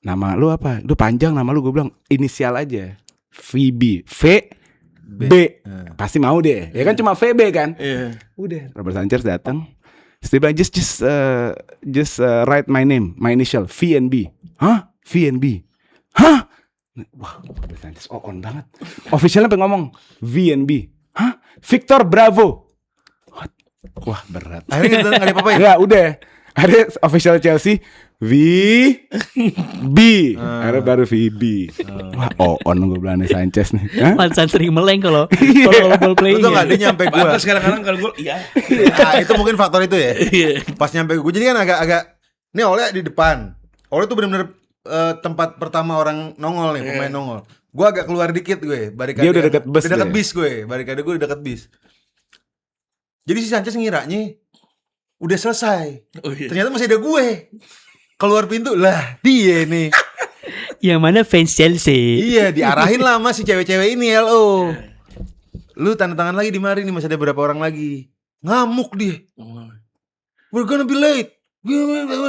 Nama lu apa? Lu panjang nama lu, gue bilang inisial aja. VB, VB. Pasti mau deh. Ya kan cuma VB kan? Iya. Udah, Robert Sanchez datang. Terus dia bilang just write my name, my initial, V and B. Hah? V and B. Hah? Wah, Robert Sanchez on banget. Officialnya pengen ngomong V and B. Hah? Victor Bravo. What? Wah, berat. Akhirnya gak ada apa-apa ya? Ya udah. Ada official Chelsea V B. Akhirnya baru VB. Wah, on gue bilang nih Sanchez nih. Hah? Pansan sering meleng kalau Iya. ball Lu playing. tau gak dia nyampe gue. Pantas kadang-kadang kalau gue, iya. Nah, itu mungkin faktor itu ya. Iya. Pas nyampe gue jadi kan agak ini Ole di depan. Ole tuh bener-bener tempat pertama orang nongol nih, pemain nongol. Gue agak keluar dikit gue, barikade. Dia udah deket bus Udah deket dia. bis gue, barikade gue udah deket bis. Jadi si Sanchez ngiranya udah selesai. Oh iya. Ternyata masih ada gue. Keluar pintu lah, dia nih. Yang mana fans Chelsea. Iya, diarahin lah sama si cewek-cewek ini LO. Lu tanda tangan lagi di mari nih, masih ada beberapa orang lagi. Ngamuk dia. We're gonna be late.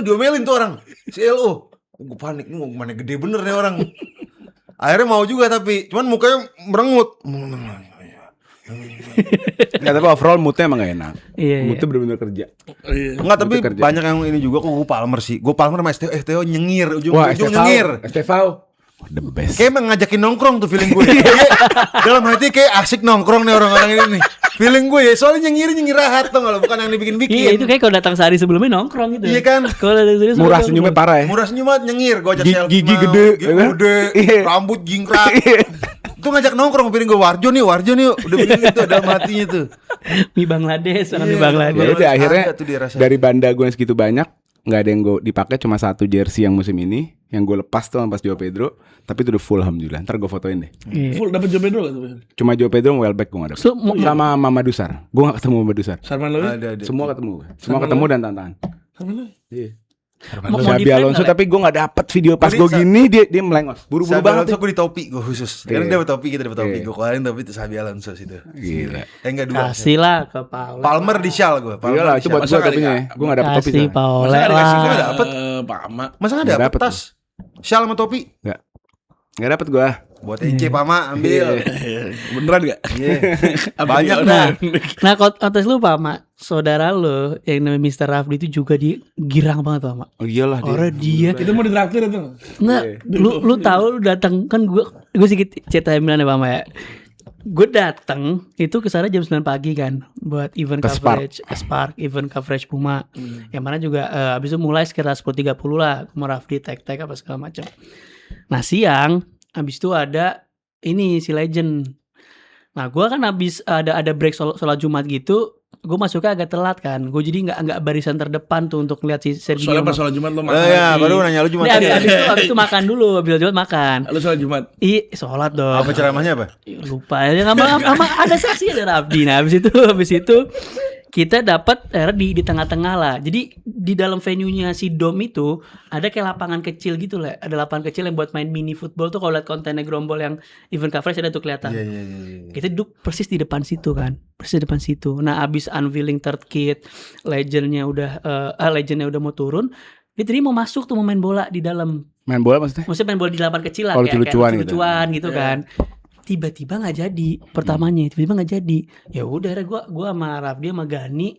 Diomelin tuh orang. Si LO. Gue panik, nih mau kemana gede bener nih orang. Akhirnya mau juga tapi cuman mukanya merengut. Nggak, tapi overall moodnya emang gak enak. Iya, iya. Moodnya bener-bener kerja. Iya. Enggak, tapi Itu kerja. banyak yang ini juga kok gue Palmer sih. Gue Palmer sama Esteo nyengir, Wah, ujung-ujung nyengir. Estefao. The best. Kayak emang ngajakin nongkrong tuh feeling gue. Kayak dalam hati kayak asik nongkrong nih orang-orang ini nih. Feeling gue ya, soalnya nyengir rahat tuh kalau bukan yang dibikin-bikin. Iya, itu kayak kalau datang sehari sebelumnya nongkrong gitu. Iya kan? Kalau datang sehari Murah sebelumnya senyumnya nongkrong. parah ya. Murah senyum banget nyengir, gue ajak selfie. Gigi mau, gede, gigi ya kan? gede, Iya. rambut jingkrak. Itu ngajak nongkrong, piring gue Warjo nih yuk. Udah begini tuh dalam hatinya tuh. Mi Bangladesh, orang mi Iya, Bangladesh. Ya udah akhirnya Ada tuh dia rasanya. dari banda gue yang segitu banyak, nggak ada yang gue dipakai, cuma 1 jersey yang musim ini yang gue lepas tuh pas Joao Pedro, tapi itu udah full alhamdulillah. Ntar gue fotoin deh. Iya. Full dapat Joe Pedro gak tuh? Cuma Joao Pedro sama Welbeck gue gak dapet. So, mau- Sama Mama Dusar, gue gak ketemu Mama Dusar. Sarman Lowi? Ada. Semua ketemu dan tantangan. Sarman Lowi? Iya. Mau di Xabi frame Alonso nggak, Le? tapi gue nggak dapet video pas Tadi gue gini dia melengos. Buru-buru Xabi banget. Alonso gue di topi gue khusus. Sekarang Iya. dia dapat topi, kita dapat topi. Iya. Gue keluarin topi itu Xabi Alonso situ. Gila. Enggak dua. Kasih lah ke Paul. Palmer di Shal gue. Iya lah itu buat Masa gue nggak topinya. dikasih? Gue nggak dapet topi. Kasih soalnya. Paul Masa nggak dikasih lah. Nggak dapet? Pak Ama? Masa nggak Nggak dapet dapet tas? Shal sama topi. Nggak dapet gue. Buat EC Pama ambil. Beneran gak? Iya. Apa Banyak dia? Nah, nah kontes lu Pak Mak, saudara lu yang namanya Mr. Rafli itu juga dia girang banget Pak Mak. Oh iyalah Orang dia Itu mau ditraktir itu. Enggak, lu tahu lu datang kan gue sedikit cerita Milan ya Pak Mak ya. Gue datang itu ke sana jam 9 pagi kan buat event Ke coverage, Spark event coverage Puma. Yang mana juga habis itu mulai sekitar 10.30 lah, sama Rafli tag apa segala macam. Nah, siang habis itu ada ini si Legend. Nah, gue kan habis ada break sholat Jumat gitu, gue masuknya agak telat kan. Gue jadi nggak barisan terdepan tuh untuk lihat si Sergio. Soalnya pas sholat Jumat lo makan. Ya, baru nanya lu cuma Nih, abis itu makan dulu, abis Jumat makan. Lo sholat Jumat. Sholat dong. apa ceramahnya apa? Lupa ya, sama ada saksi ada Abdi. Nah, habis itu kita dapat di tengah-tengah lah. Jadi di dalam venue-nya si Dom itu ada kayak lapangan kecil gitu lah. Ada lapangan kecil yang buat main mini football tuh kalau lihat kontennya Grombol yang event coverage ada tuh kelihatan. Iya. Kita duduk persis di depan situ kan. Persis di depan situ. Nah, abis unveiling third kit, legendnya udah mau turun. Dia tadi mau masuk tuh mau main bola di dalam. Main bola maksudnya? Maksudnya main bola di lapangan kecil lah, Oh, kayak lucu-lucuan gitu. lucu-lucuan gitu kan. Tiba-tiba nggak jadi pertamanya, tiba-tiba nggak jadi. Ya udah, akhirnya gua sama Rafdi sama Gani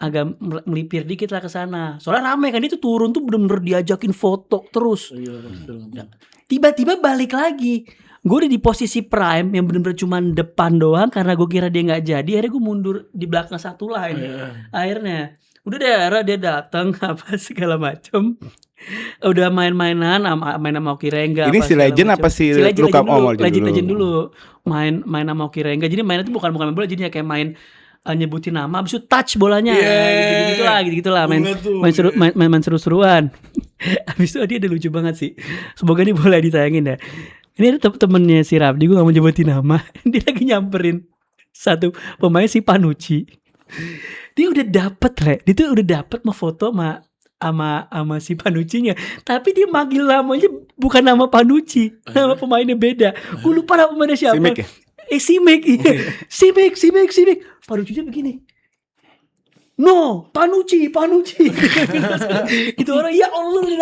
agak melipir dikit lah ke sana. Soalnya rame kan, dia tuh turun tuh bener-bener diajakin foto terus. Tiba-tiba balik lagi. Gue udah di posisi prime yang bener-bener cuman depan doang karena gue kira dia nggak jadi. Akhirnya gue mundur di belakang satu line. Akhirnya udah deh, akhirnya dia datang apa segala macem. Udah main sama Oki Rengga. Ini si Legend apa si Luka Legend dulu. Main sama Oki Rengga. Jadi mainnya tuh bukan main bola, jadinya kayak main nyebutin nama, abis itu touch bolanya, gitu-gitulah, main seru-seruan. Abis itu dia ada lucu banget sih. Semoga ini boleh ditayangin ya. Ini ada temennya si Rafdi, gue gak mau nyebutin nama. Dia lagi nyamperin satu pemain si Panucci. Dia udah dapet mau foto sama si Panucci-nya. Tapi dia manggil namanya bukan nama Panucci, nama pemainnya beda. Gue lupa nama pemainnya siapa. Simic ya? Simic, iya. Simic. Panucci-nya begini. No, Panucci. Itu orang, ya Allah udah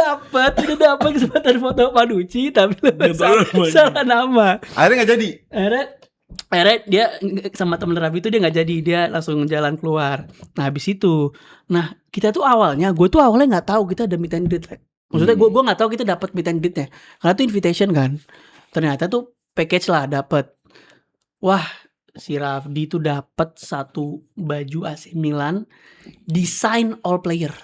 dapat kesempatan foto Panucci, tapi salah nama. Akhirnya nggak jadi. Akhirnya dia sama temen Rafi itu dia nggak jadi, dia langsung jalan keluar. Nah habis itu, kita tuh awalnya nggak tahu kita ada meet and greet. Maksudnya gue nggak tahu kita dapat meet and greetnya, karena itu invitation kan. Ternyata tuh package lah dapat. Wah, si Rafdi tuh dapat satu baju AC Milan desain all player.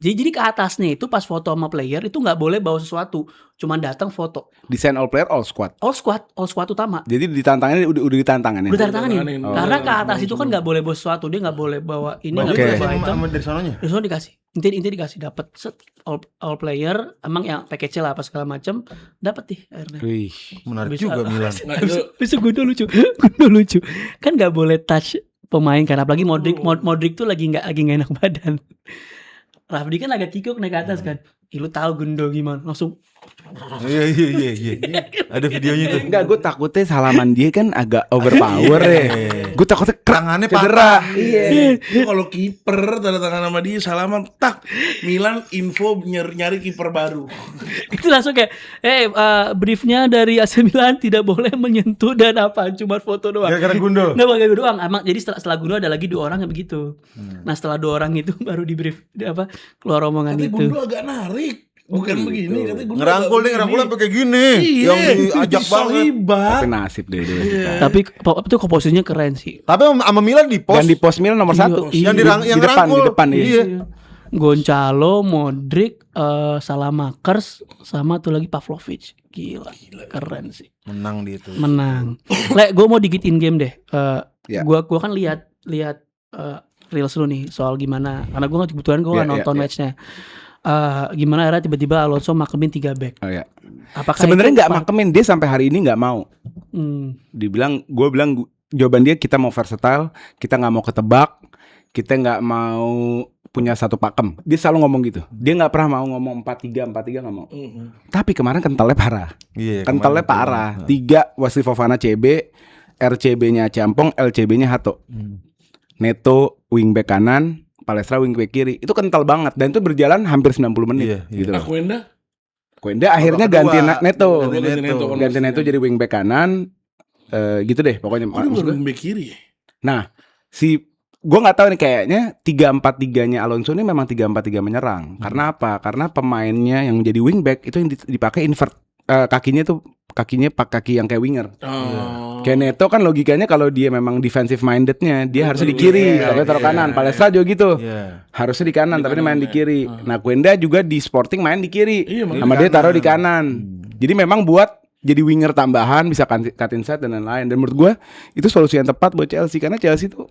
Jadi ke atasnya itu pas foto sama player itu nggak boleh bawa sesuatu, cuman datang foto. Desain all player all squad. All squad utama. Jadi ditantangannya udah ditantangannya. Udah ditantanganin. Oh. Karena ke atas itu kan nggak boleh bawa sesuatu, dia nggak boleh bawa ini, nggak Oke. boleh bawa itu. Sama dari sononya. Terus dikasih. Intinya dikasih dapat set all player, emang yang package lah apa segala macam, dapat nih akhirnya. Wih. Menarik Bisa- juga Milan. Bisa Gundo lucu. Kan nggak boleh touch pemain kan, apalagi Modric tuh lagi nggak enak badan. Rafdi kan agak kikuk naik ke atas kan. Lu tahu Gundo gimana? Langsung Iya. Ada videonya tuh. Enggak, gue takutnya salaman dia kan agak overpower ya. Gue takutnya Tangannya cedera. patah. Iya. Lu kalau kiper tanda tangan sama dia salaman tak Milan info nyari kiper baru. itu langsung kayak briefnya dari AC Milan tidak boleh menyentuh dan apa, cuma foto doang. Gara-gara Gundo. Nggak pakai doang. Emang jadi setelah Gundo ada lagi 2 orang yang begitu. Nah setelah 2 orang itu baru di brief keluar omongan Katanya itu. Gundo agak narik. Bukan begini katanya Gundo. Ngerangkul agak ngerangkul begini. apa kayak gini. Iya, Yang diajak banget. Sohibat. Tapi nasib deh dia. Tapi itu komposisinya keren sih. Tapi sama Milan di pos. Dan di pos Milan nomor 1. Iya. Yang di depan iya. Iya. Gonçalo, Modric, Salamakers, sama tuh lagi Pavlovic. Gila. Keren sih. Menang dia tuh. Menang. Gue mau dikit in game deh. Ya. Gua kan lihat reels lu nih soal gimana. Karena gue kebetulan gue Ya, nonton ya. matchnya. Gimana era tiba-tiba Alonso makemin 3 back. Oh ya. Apakah Sebenarnya itu nggak makemin, dia sampai hari ini nggak mau. Gue bilang jawaban dia kita mau versatile, kita nggak mau ketebak, kita nggak mau punya satu pakem. Dia selalu ngomong gitu. Dia nggak pernah mau ngomong 4-3 nggak mau. Tapi kemarin kentalnya parah. Iya, Kentalnya kemarin parah. betul. 3 Wesley Fofana CB, RCB-nya Acampong, LCB-nya Hato. Neto wingback kanan, Palestra wingback kiri. Itu kental banget dan itu berjalan hampir 90 menit Iya, iya. gitu loh. Aquenda Koenda akhirnya Babak ganti kedua. Neto. Ganti Ganti Neto jadi wingback kanan. Gitu deh pokoknya. Oh, dia Maksud baru gue, back kiri ya? nah, gue nggak tahu nih kayaknya 3-4-3-nya Alonso ini memang 3-4-3 menyerang. Karena apa? Karena pemainnya yang menjadi wingback itu yang dipakai invert, kakinya tuh kaki yang kayak winger. Oh. Kayak Neto kan logikanya kalau dia memang defensive mindednya dia harusnya di Betul, kiri, iya, tapi taruh iya, kanan. iya. Palestra juga gitu. Iya. Harusnya di kanan, Di tapi dia kanan, main di ya. kiri. Nah, Quenda juga di Sporting main di kiri. Iya, makanya Sama di dia taruh di kanan. kanan. Jadi memang buat jadi winger tambahan, bisa cut inside dan lain-lain. Dan menurut gue itu solusi yang tepat buat Chelsea karena Chelsea tuh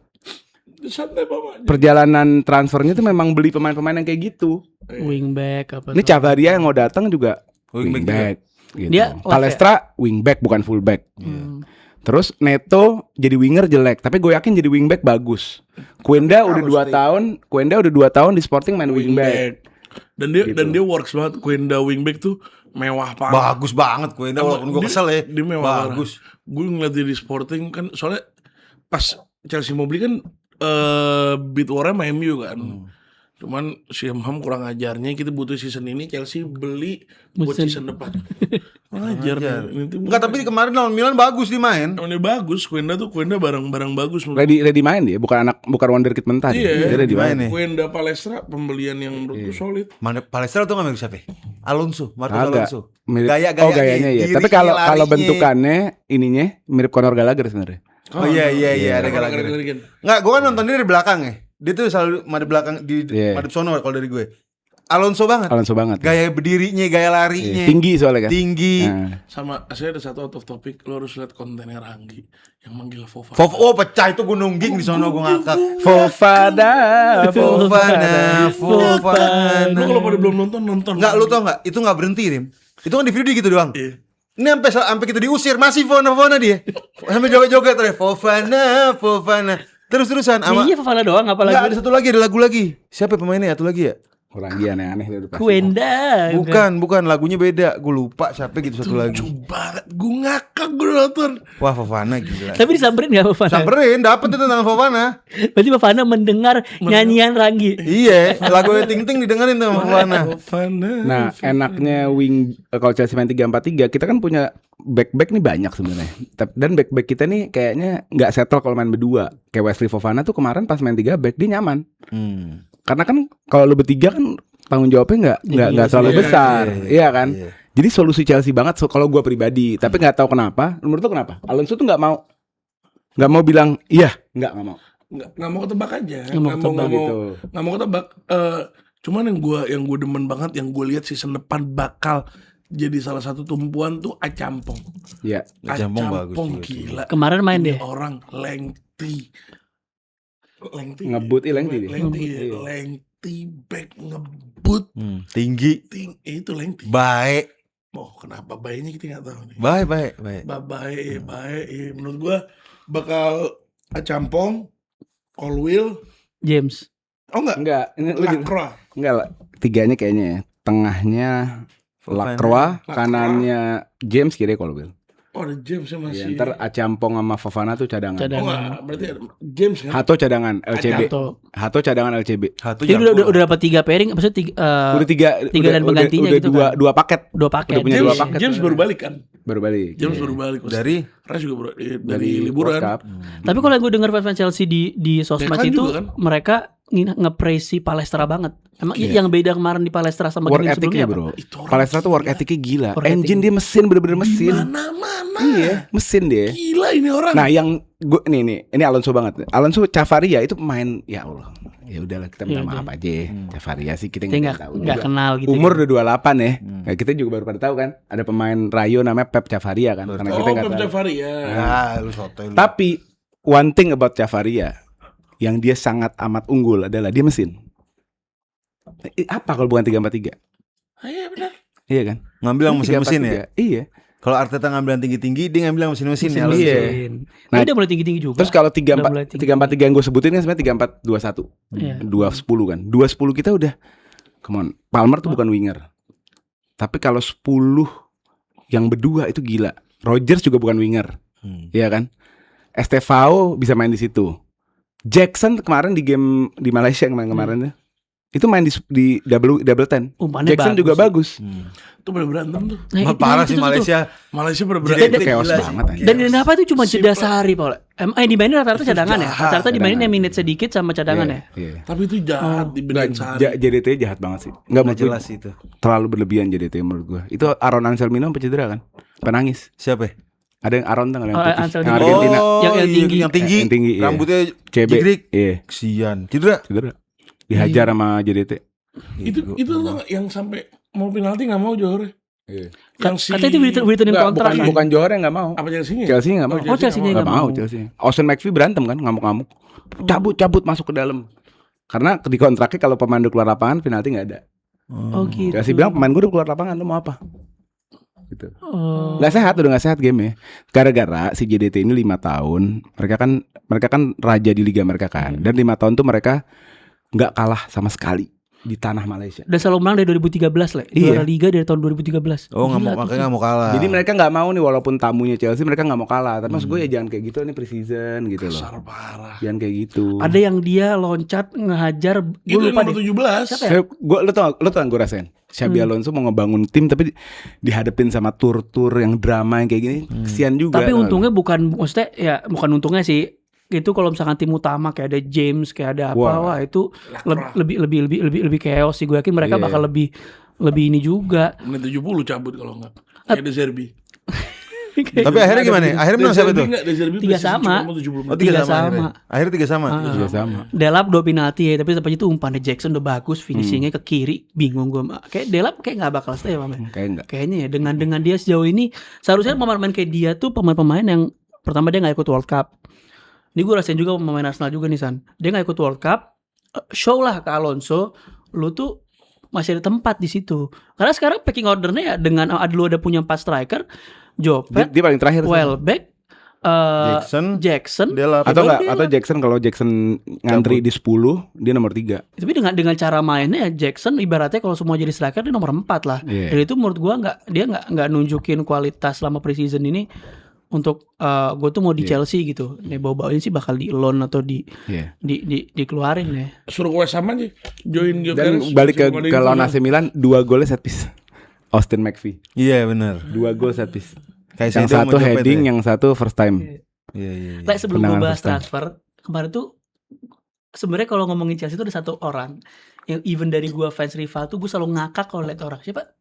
santai Pak. perjalanan transfernya tuh memang beli pemain-pemain yang kayak gitu. Wingback apa Ini tuh. Cavaria yang mau datang juga Wingback wingback. Gitu. Dia Palestra wingback bukan fullback. Hmm. Terus Neto jadi winger jelek, tapi gue yakin jadi wingback bagus. Quenda udah 2 tahun di Sporting main wingback. Dan dia Gitu. dan dia works banget. Quenda wingback tuh mewah parah. Bagus banget gue Emang walaupun gue dia- kesel ya. dia mewah Bagus. Gue ngeliat dia di Sporting kan soalnya pas Chelsea mau beli kan bid war-nya sama MU kan. Cuman si Ham kurang ajarnya, kita butuh season ini Chelsea beli buat Musim. season depan. Ajar. Ini tuh Enggak, tapi kemarin lawan Milan bagus dia main. emang dia bagus. Quenda barang-barang bagus menurut Ready main dia, bukan wonder kid mentah. Iya, Dia ready main main. nih. Quenda Palestra pembelian yang menurutku solid. Mana Palestra tuh nggak mirip siapa? Alonso, Marcos Agak Alonso. mirip, Gaya-gayanya, gayanya ya. dirinya, Tapi kalau larinya. bentukannya ininya mirip Conor Gallagher sebenarnya. Oh iya ada Gara-gara Gallagher. Gallagher. Enggak, gue kan nonton dia dari belakang ya. Dia tuh selalu madep belakang di Iya. madep sono kalau dari gue. Alonso banget. Alonso banget. Gaya berdirinya, gaya larinya. Iya, tinggi soalnya kan. Tinggi. Nah, Sama saya ada satu out of topic, lo harus lihat kontennya Ranggi yang manggil Fofana. Oh pecah itu gunung ging di sono gue ngakak. Fofana. Fofana. Lo kalau pada belum nonton. Enggak, lu tau enggak? Itu enggak berhenti, Rim. Itu kan di video gitu doang. Iya. Ini sampai kita diusir masih Fofana dia. Sampai joget-joget terus Fofana. Terus-terusan sama Iya Fofana doang Enggak, apalagi ada satu lagi, ada lagu lagi. Siapa pemainnya? Satu lagi ya? Orang dia aneh-aneh dia udah pasti. Quenda. Bukan, lagunya beda. Gue lupa siapa gitu satu lagi. Lucu banget, gue ngakak gue nonton. Wah, Fofana gila. Tapi disamperin gak Fofana? Samperin, dapet itu tentang Fofana. Berarti Fofana mendengar nyanyian Ranggi. Iya, lagu Ting Ting didengerin tuh sama Fofana. Fofana. Nah, enaknya kalau Chelsea main 3-4-3, kita kan punya back nih banyak sebenarnya. Dan back kita nih kayaknya nggak settle kalau main berdua. Kayak Wesley Fofana tuh kemarin pas main 3 back dia nyaman. Karena kan kalau lu bertiga kan tanggung jawabnya nggak terlalu iya, besar, iya kan? iya. Jadi solusi Chelsea banget kalau gua pribadi. Tapi nggak tahu kenapa. Menurut lu kenapa? Alonso tuh nggak mau bilang iya, nggak mau. Nggak mau ketebak aja. Nggak mau ketebak gitu. Nggak mau ketebak. Cuman yang gue demen banget, yang gue lihat season depan bakal jadi salah satu tumpuan tuh Acampong. Iya. Acampong bagus juga tuh. gila. Kemarin main Ini deh. orang lengthy. Ngebut, lengthy dia. Lengthy back ngebut. Tinggi, Itu lengthy. baik, Oh, kenapa baiknya kita nggak tahu nih. baik. Baik. Ya, menurut gua bakal Acampong, Colwill, James. oh enggak, Enggak, ini lu Lacroix. enggak lah. Tiganya kayaknya ya. Tengahnya Fofana. Lacroix, kanannya James, kiri Colwill. Oh, ada James ya Ya, masih. ntar Acampong sama Fofana tuh cadangan. Oh enggak, Cadangan. berarti ada James kan? Hato cadangan LCB. Atau Hato cadangan LCB. Satu jadi udah dapat 3 pairing, maksudnya Udah tiga dan penggantinya udah gitu dua, kan? dua paket dua paket. udah punya James, dua paket. James baru balik kan? baru balik. James Iya. baru balik. dari Ras juga baru dari Dari liburan. World Cup. Tapi kalau yang gue dengar fans Chelsea di sosmed Declan itu juga kan? mereka nge-praise si Palestra banget. Emang Iya. yang beda kemarin di Palestra sama Work game ethicnya sebelumnya apa? bro. Itu orang Palestra tuh work gila. ethicnya gila. Work Engine ethic. dia mesin bener-bener mesin. Mana? Iya, mesin dia. Gila ini orang. Nah, yang gue ini Alonso banget. Alonso Cavaria itu main ya Allah. Ya udahlah kita minta Ya maaf udah. aja. Cavaria sih kita Kita nggak tahu. nggak juga. kenal gitu. Umur udah 28 ya. Nah, kita juga baru pada tahu kan. Ada pemain Rayo namanya Pep Cavaria kan. Karena kita Oh, nggak Pep tahu. Jafari ya. lu sotoy lu. Tapi one thing about Cavaria yang dia sangat amat unggul adalah dia mesin. Apa kalau bukan 3-4-3? Iya benar. Iya kan? Ngambil yang mesin-mesin ya. 3-4-3. Iya. Kalau Arteta ngambil yang tinggi-tinggi, dia ngambil yang mesin-mesin ya. Alonso. Iya. Nah, Nah, dia mulai tinggi-tinggi juga. Terus kalau Udah mulai tinggi. 3-4-3 yang gue sebutin kan sebenarnya 3-4-2-1. Iya. 2-10 kan. 2-10 kita udah come on. Palmer tuh bukan winger. Tapi kalau 10 yang berdua itu gila. Rodgers juga bukan winger. Iya kan? Estevao bisa main di situ. Jackson kemarin di game di Malaysia kemarin itu main di double 10. Umpannya Jackson juga bagus. Itu pada berantem tuh. Nah, Parah itu sih Malaysia. Malaysia pada Jadi berantem. Itu chaos gila sih. banget anjing. Dan kenapa itu cuma jeda Simple. sehari, Paul? Dimainin rata-rata cadangan ya? jahat. Rata-rata dimainin Cadangan. yang menit sedikit sama cadangan ya? Iya. Tapi itu jahat di Nggak, bidang sehari. JDT jahat banget sih. Enggak Nggak jelas itu. terlalu berlebihan JDT menurut gua. Itu Aaron Anselmino sampai cedera kan? Penangis. Siapa? Ya? Ada yang Aaron tanggal yang Oh, putih. Anselmino. Yang Argentina. Yang iya, tinggi. yang tinggi. Yang tinggi, iya. Rambutnya CB. jigrik. Iya, Kesian. Cedera. cedera. Dihajar sama JDT. Itu tuh yang sampai mau penalti nggak mau Johor. Iya. Yang si Katanya itu returnin Enggak, kontrak kan? bukan Johor yang enggak mau. apa Chelsea-nya? Chelsea enggak mau. Oh, Chelsea-nya Nggak nggak mau mau. Chelsea. Austin McPhee berantem kan, ngamuk-ngamuk. Cabut masuk ke dalam. Karena di kontraknya kalau pemain udah keluar lapangan penalti enggak ada. Oh gitu. Chelsea bilang pemain gue udah keluar lapangan, lu mau apa? Gitu. Oh. Nggak sehat, udah nggak sehat game ya. Gara-gara si JDT ini 5 tahun, mereka kan raja di liga mereka kan. Dan 5 tahun tuh mereka nggak kalah sama sekali di tanah Malaysia. Udah selalu menang dari 2013 lah. Iya. Juara liga dari tahun 2013. Oh, nggak mau, Gila tuh. makanya nggak mau kalah. Jadi mereka nggak mau nih walaupun tamunya Chelsea mereka nggak mau kalah. Tapi maksud gue ya jangan kayak gitu, ini pre-season gitu loh. Besar parah. Jangan kayak gitu. Ada yang dia loncat ngehajar, gue Itu lupa nomor deh. 17. Siapa ya? Lo tau gue rasain. Xabi Alonso mau ngebangun tim tapi dihadapin sama tur-tur yang drama yang kayak gini, kesian juga. Tapi untungnya bukan, maksudnya ya bukan untungnya sih. Itu kalau misalkan tim utama kayak ada James, kayak ada apa, Wah. wah itu lebih chaos sih. Gue yakin mereka Iya. bakal lebih ini juga. Menit 70 cabut kalau enggak. Kayak De Zerbi. Tapi akhirnya gimana? Akhirnya menang siapa tuh? De Zerbi 3 sama. Oh, 70 tiga Tiga sama. sama. Akhirnya. Akhirnya 3 sama. Iya sama. Delap 2 penalti ya, tapi sampai itu umpannya Jackson udah bagus, finishingnya ke kiri, bingung gue. Kayak Delap kayak nggak bakal stay Mame. Kayak enggak. Kayaknya ya dengan dia sejauh ini seharusnya pemain-pemain kayak dia tuh pemain-pemain yang pertama dia nggak ikut World Cup. Ini gue rasain juga pemain Arsenal juga nih San. Dia nggak ikut World Cup, show lah ke Alonso, lu tuh masih ada tempat di situ. Karena sekarang packing ordernya ya dengan lu ada punya 4 striker, Jopet, Dia paling terakhir. Welbeck, Jackson, Delap. Atau Jackson kalau Jackson ngantri di 10, dia nomor 3. Tapi dengan cara mainnya Jackson ibaratnya kalau semua jadi striker dia nomor 4 lah. Iya. Dan itu menurut gua dia nggak nunjukin kualitas selama preseason ini untuk gue tuh mau di Chelsea gitu. Nih bawa-bawain sih bakal di loan atau Iya. dikeluarin ya. Suruh West Ham aja. Join Dan Gyökeres, balik ke masih mau ada lawan info. AC Milan 2 golnya set piece. Austin McPhee Iya benar. 2 gol set piece. Kayak Yang Sedo sama satu Jopet heading, ya? yang satu first time. Iya iya. Like sebelum gue Tendangan bahas first time. transfer kemarin tuh sebenarnya kalau ngomongin Chelsea itu ada satu orang yang even dari gue fans rival tuh gue selalu ngakak kalau lihat orang siapa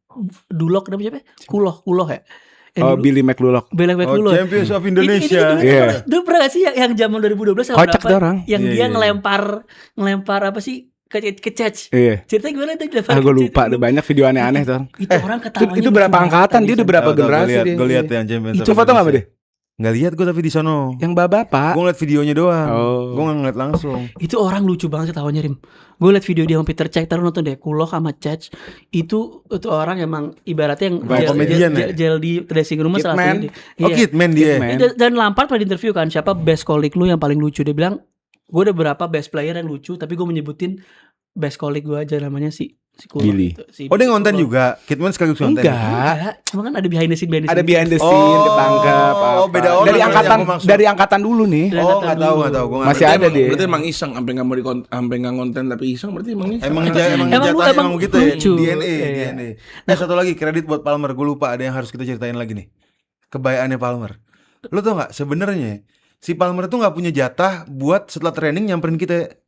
Dulok namanya siapa? Kuloh ya. Yang Oh, dulu- Billy McLulloch. Belek Oh, dulu. Champions of Indonesia. Iya. Dulu pernah gak sih yang zaman 2012 atau Kocak berapa, tuh orang. yang Iya, dia iya. ngelempar apa sih ke catch. Iya. Ceritanya gimana tuh? Gue lupa, ada banyak video aneh-aneh tuh. Itu orang ketawanya Itu berapa angkatan? Dia udah berapa generasi dia? Gue lihat yang Champions. Itu foto nggak deh? Nggak lihat gue tapi di sono. Yang bapak. Gue ngeliat videonya doang. Oh. Gue nggak ngeliat langsung. Itu orang lucu banget ketawanya Rim. Gue liat video dia sama Peter Cech, taruh nonton deh Kuloh sama Cech. Itu orang emang ibaratnya yang Kayak komedian ya? gel di dressing room salah Kidman. satunya dia. Oh Iya. Kidman dia. Kidman. Dan Lampard pernah di interview kan siapa best colleague lu yang paling lucu. Dia bilang gue ada beberapa best player yang lucu tapi gue menyebutin best colleague gue aja namanya si Kuloh Billy. gitu. Si Oh dia ngonten Kuloh. juga. Kidman sekaligus ngonten. Enggak. Cuma kan ada behind the scene Ada behind the scene, Oh, ketangkep. oh, apa. beda orang Dari yang angkatan, aku maksud. dari angkatan dulu nih. Dari Oh angkatan nggak tahu dulu. nggak tahu. Gue Masih ada dia. Berarti emang iseng sampai nggak mau sampai nggak ngonten tapi iseng berarti emang iseng. Emang Emang jatahnya emang emang begitu ya. lucu. DNA. Iya. DNA. Nah satu lagi kredit buat Palmer. Gue lupa ada yang harus kita ceritain lagi nih. Kebayaannya Palmer. Lo tau nggak sebenarnya si Palmer tuh nggak punya jatah buat setelah training nyamperin kita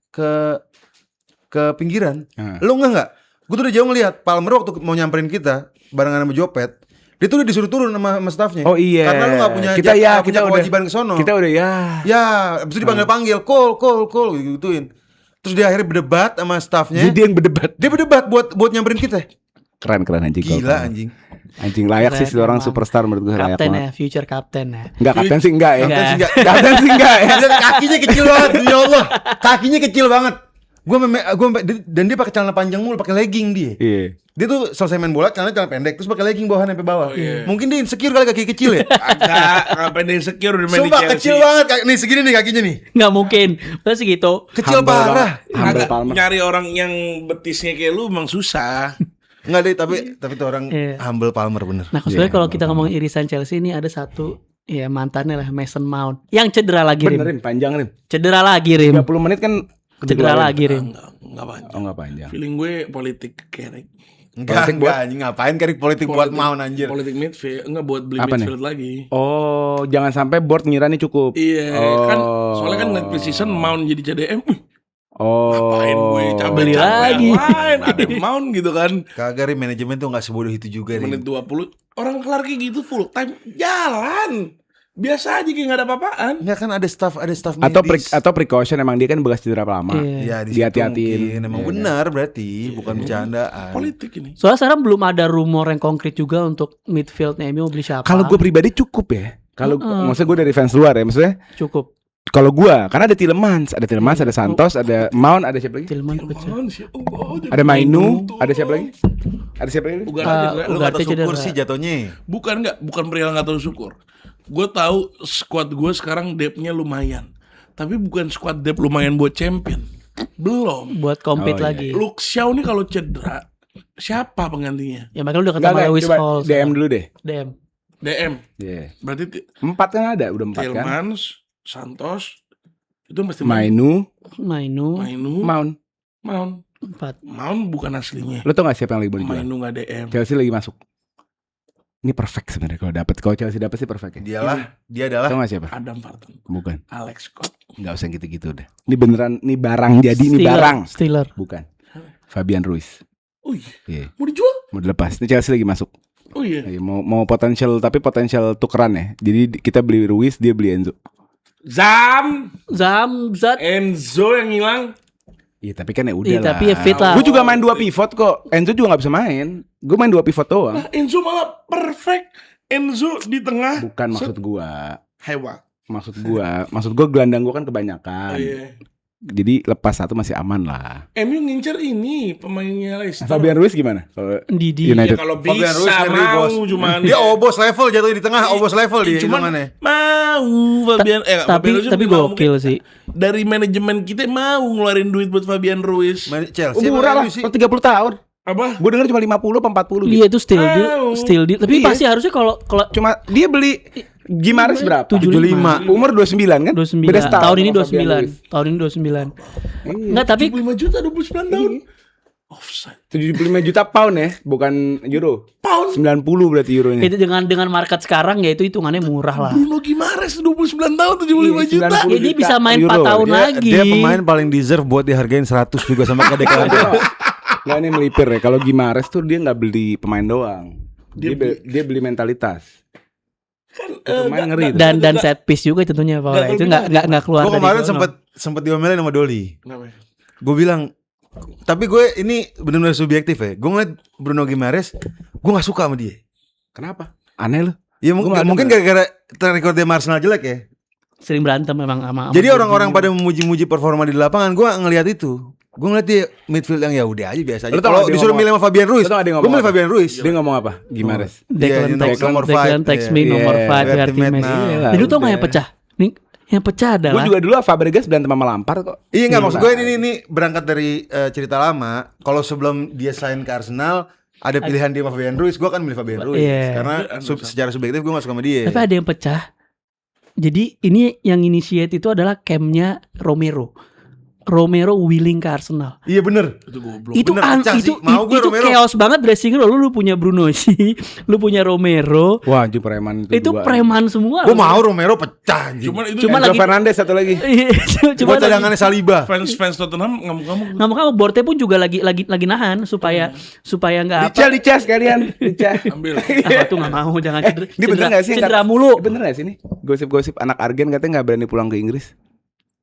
ke pinggiran. Lo nggak? Gue tuh udah jauh ngelihat Palmer waktu mau nyamperin kita barengan sama Jopet. Dia tuh udah disuruh turun sama staffnya. Oh iya. Karena lu gak punya Kita jatah, ya, nggak punya kita udah- kewajiban ke sono. Kita udah ya. Ya, abis itu dipanggil-panggil, call gituin. Terus dia akhirnya berdebat sama staffnya. Jadi dia yang berdebat. Dia berdebat buat nyamperin kita. Keren anjing. Gila anjing. Anjing layak sih Keren si orang emang. superstar menurut gue layak Kapten banget. ya, future kapten ya. Enggak, kapten sih enggak ya. Enggak. Kapten sih enggak. Kapten sih enggak ya. Lihat kakinya kecil banget, ya Allah. Kakinya kecil banget. Dan dia pakai celana panjang mulu, pakai legging dia. Iya. Dia tuh selesai main bola, celana pendek, terus pakai legging bawahan sampai bawah. Oh, iya. Mungkin dia insecure kali kaki kecil ya. Agak ngapain dia insecure udah main di Sumpah Chelsea. kecil banget, nih segini nih kakinya nih. Nggak mungkin. Terus segitu. Kecil Humble parah. banget. Humble Agak Palmer. nyari orang yang betisnya kayak lu emang susah. Enggak deh, tapi tuh orang Iya. humble Palmer bener. Nah, sebenarnya Iya, kalau kita ngomong irisan Chelsea ini ada satu ya mantannya lah Mason Mount yang cedera lagi Bener Rim. Rim, panjang Rim. Cedera lagi Rim. 30 menit kan Cedera lagi Rim. Enggak panjang. Oh enggak panjang. Feeling gue politik kerek. Enggak, anjing ngapain karik politik buat mau anjir. Politik midfield, enggak buat beli Apa nih? midfield lagi. Oh, jangan sampai board ngira nih cukup. Iya, Oh. kan soalnya kan net preseason Mount jadi CDM. Oh. Ngapain gue Beli lagi. lain, ada Mount gitu kan. Kagak Rim, manajemen tuh enggak sebodoh itu juga Rim. Menit 20 orang kelar kayak gitu full time jalan. Biasa aja kayak gak ada apa-apaan. Enggak kan ada staff medis. Atau precaution emang dia kan bekas cedera lama. Iya. Ya Dihati-hatiin. dihati-hatiin. Emang Iya, benar berarti, bukan bercandaan. Politik ini. Soalnya sekarang belum ada rumor yang konkret juga untuk midfieldnya MU mau beli siapa. Kalau gue pribadi cukup ya. Kalau maksudnya gue dari fans luar ya, maksudnya cukup. kalau gue karena ada Tielemans, ada Santos, ada Mount, ada siapa lagi? Tillman pecah. Apaan sih? Ada Mainu, ada siapa lagi? Ada siapa lagi? Bukan Lu Ugarte kata syukur cedera. sih jatuhnya. bukan perihal nggak tahu syukur. Gue tahu squad gue sekarang depth-nya lumayan. Tapi bukan squad depth lumayan buat champion. Belum. Buat compete Oh, iya. lagi. Luke Shaw nih kalau cedera, siapa penggantinya? Ya makanya udah Enggak, ketemu Lewis coba Hall. DM dulu deh. DM. DM. Iya. Berarti 4 kan ada, udah 4 kan. Tillmans, Santos, itu pasti Mainu, Mainu Mount. Mount. 4. Mount bukan aslinya. Lo tau gak siapa yang lagi mau dijual? Mainu nggak DM. Chelsea lagi masuk. Ini perfect sebenarnya kalau dapat. Kalau Chelsea dapat sih perfect ya. Dia adalah Tau gak siapa? Adam Varton, Bukan. Alex Scott. Enggak usah gitu-gitu udah. Ini beneran, ini barang jadi, ini barang. Steeler. Bukan. Fabian Ruiz. Oh iya, Iya. mau dijual? Mau dilepas. Ini Chelsea lagi masuk. Oh iya. Iya, mau potensial tapi potensial tukeran ya. Jadi kita beli Ruiz, dia beli Enzo. Zamzat. Enzo yang hilang. Iya, tapi kan ya udah Iya, lah. tapi ya fit lah. Gue juga main 2 pivot kok. Enzo juga gak bisa main. Gue main 2 pivot doang. Nah, Enzo malah perfect. Enzo di tengah. Bukan maksud gua. Hewan. Maksud gua gelandang gua kan kebanyakan. Oh, iya. Jadi lepas satu masih aman lah. MU ngincer ini pemainnya Leicester. Fabian Ruiz gimana? Kalau Didi. Ya United. kalau Fabian Ruiz bisa ngeri, mau bos. cuman dia obos level jatuh di tengah, obos level dia cuman hitungannya. mau Fabian Tapi mau, gokil mungkin sih. dari manajemen kita mau ngeluarin duit buat Fabian Ruiz. Chelsea murah lah, sih. 30 tahun. Apa? Gue denger cuma 50 apa 40 gitu. Iya itu still deal, Wow. still deal. Tapi Iya. pasti harusnya kalau Cuma dia beli Gimares berapa? 75. Umur 29 kan? 29. Beda setahun Tahun ini sama Fabian 29. Ruiz. Tahun ini 29. Iya. Enggak, tapi 75 juta 29 tahun. Offside. 75 juta pound ya, bukan euro. Pound. 90 berarti euronya. itu dengan market sekarang ya itu hitungannya murah lah. Bruno Gimares 29 tahun 75 Iya, juta. 90 Ya, dia juta bisa main euro. 4 tahun lagi. Dia pemain paling deserve buat dihargain 100 juga sama kayak Declan Rice. Nah ini melipir ya. Kalau Gimares tuh dia nggak beli pemain doang. Dia beli mentalitas. Pemain ngeri. Dan set piece juga tentunya Pak. Nggak Itu keluar. enggak keluar Gue dari kemarin sono. sempet diomelin sama Doli. Kenapa? Gue bilang, tapi gue ini benar-benar subjektif ya. Gue ngeliat Bruno Gimares, gue nggak suka sama dia. Kenapa? Aneh loh. Ya Gua nggak mungkin denger. gara-gara track record dia Arsenal jelek ya. sering berantem memang sama Jadi orang-orang pada memuji-muji performa di lapangan, gue ngeliat itu. Gue ngeliat dia midfield yang ya udah aja biasa aja. Lu tau Kalau nggak dia disuruh ngomong milih sama Fabian Ruiz, Lu tau nggak dia gue ngomong milih apa? Fabian Ruiz. Dia ngomong apa? Gimares. Declan Iya, text nomor Declan five, text iya. me nomor Iya, 5 Ultimate Ultimate. now. Iya, Jadi lu tau gak yang udah. pecah? Nih yang pecah Gue adalah juga dulu Fabregas berantem sama Lampard kok. Iya nggak Iya, maksud Pak. gue ini berangkat dari cerita lama. Kalau sebelum dia sign ke Arsenal, ada pilihan dia sama Fabian Ruiz, gue akan milih Fabian Ruiz Iya. karena secara subjektif gue gak suka sama dia. tapi ada yang pecah. Jadi ini yang initiate itu adalah campnya Romero willing ke Arsenal. Iya bener. Itu goblok. Itu bener, pecah sih. Mau gue itu Romero. chaos banget dressing room. Lu punya Bruno sih, lu punya Romero. Wah, anjing preman Itu dua. preman semua. Gue mau Romero pecah anjing. Cuman itu Cuma Enzo lagi- Fernandes satu lagi. Cuma Buat cadangannya Saliba. fans Tottenham ngamuk-ngamuk. nggak Borte pun juga lagi nahan supaya nggak apa. Dicas kalian. Dicas. Ambil. Ah, tuh nggak mau jangan cedera. Ini bener gak sih? Cedera mulu. Bener gak sih nih? Gosip-gosip anak Argen katanya gak berani pulang ke Inggris.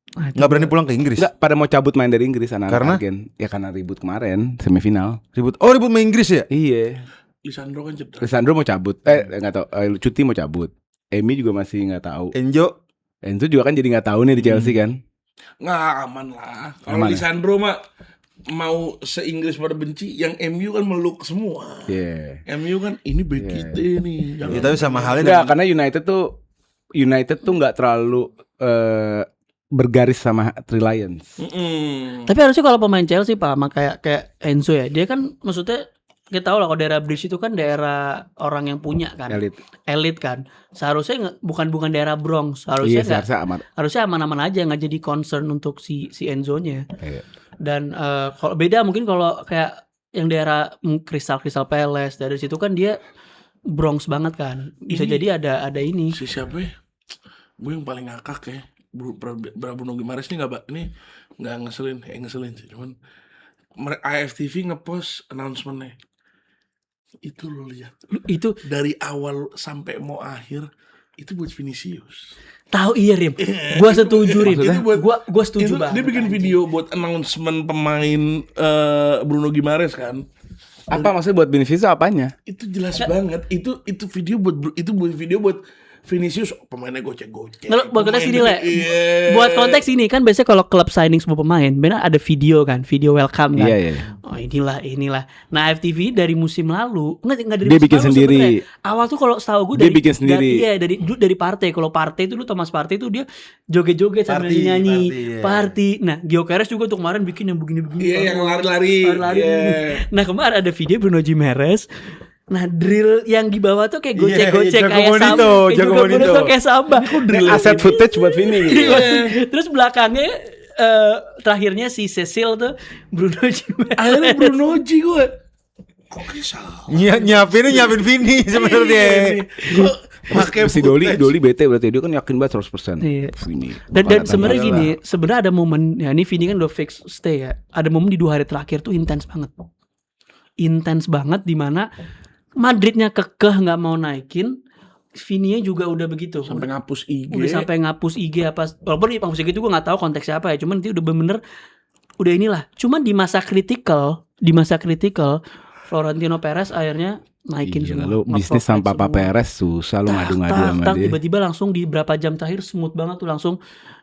Nggak berani pulang ke Inggris. Enggak, pada mau cabut main dari Inggris anak Karena? Argen. Ya karena ribut kemarin semifinal. Ribut. Oh ribut main Inggris ya? Iya. Lisandro kan cedera. Lisandro mau cabut. Enggak tahu. Cuti mau cabut. Emi juga masih enggak tahu. Enjo. Enzo juga kan jadi enggak tahu nih di Chelsea kan. Nggak aman lah. Kalau Aman ya? Lisandro mah mau se-Inggris pada benci, yang MU kan meluk semua. Iya. MU kan ini back kita nih. Ya, tapi sama halnya Enggak, dengan karena United tuh nggak terlalu bergaris sama Three Lions. Tapi harusnya kalau pemain Chelsea Pak, sama kayak Enzo ya, dia kan maksudnya kita tahu lah kalau daerah Bridge itu kan daerah orang yang punya kan, elit kan. Seharusnya bukan daerah Bronx, harusnya Iya, harusnya aman-aman aja, nggak jadi concern untuk si Enzo-nya. Iya. Dan kalau beda mungkin kalau kayak yang daerah Crystal Palace, dari situ kan dia Bronx banget kan, bisa jadi ada ini. Si siapa ya? Gue yang paling ngakak ya, Bruno Guimaraes ini nggak ngeselin sih, cuman AFTV ngepost announcement-nya. Itu lo lihat, Itu dari awal sampai mau akhir itu buat Vinicius. tahu iya Rim, gua setuju Rim, Itu buat- gua setuju Itu banget. dia bikin video buat announcement pemain Bruno Guimaraes kan. Apa maksudnya buat Vinicius apanya? Itu jelas banget. Itu video buat Vinicius, pemainnya gocek-gocek. Nggak, buat konteks ini lah. Iya. Buat konteks ini kan biasanya kalau klub signing semua pemain, benar ada video kan, video welcome kan. Iya. Oh inilah. Nah FTV dari musim lalu nggak dari Dia musim bikin lalu sendiri. sebenarnya. Awal tuh kalau setahu gue Dia bikin sendiri. Iya dari Partey. Kalau Partey itu Thomas Partey itu dia joget-joget sambil nyanyi. Party. Nah Gyökeres juga tuh kemarin bikin yang begini-begini. Iya, yang lari-lari. Lari-lari. Iya. Nah kemarin ada video Bruno Guimaraes. Nah drill yang di bawah tuh kayak gocek-gocek Jago kayak Bonito, samba. Jago Jago Bonito. Bonito kayak samba. Aset footage buat Vini gitu. Terus belakangnya terakhirnya si Cecil tuh Bruno Guimaraes. Akhirnya Bruno G gue. Kok kisah? nyiapin Vini sebenarnya. Kok pakai Si Doli bete berarti dia kan yakin banget 100%. Iya. Vini. Dan sebenarnya Iyalah. gini, sebenarnya ada momen ya ini Vini kan udah fix stay ya. Ada momen di 2 hari terakhir tuh intens banget di mana Madridnya kekeh nggak mau naikin, Vini-nya juga udah begitu. sampai ngapus IG. Udah sampai ngapus IG apa, walaupun di ngapus IG itu gue nggak tahu konteksnya apa ya, cuman itu udah bener udah inilah. Cuman di masa kritikal Florentino Perez akhirnya naikin Gila, semua. lu bisnis sama Nge-provide Papa semua. Perez susah lu ngadu-ngadu sama dia. Tiba-tiba langsung di berapa jam terakhir smooth banget tuh, langsung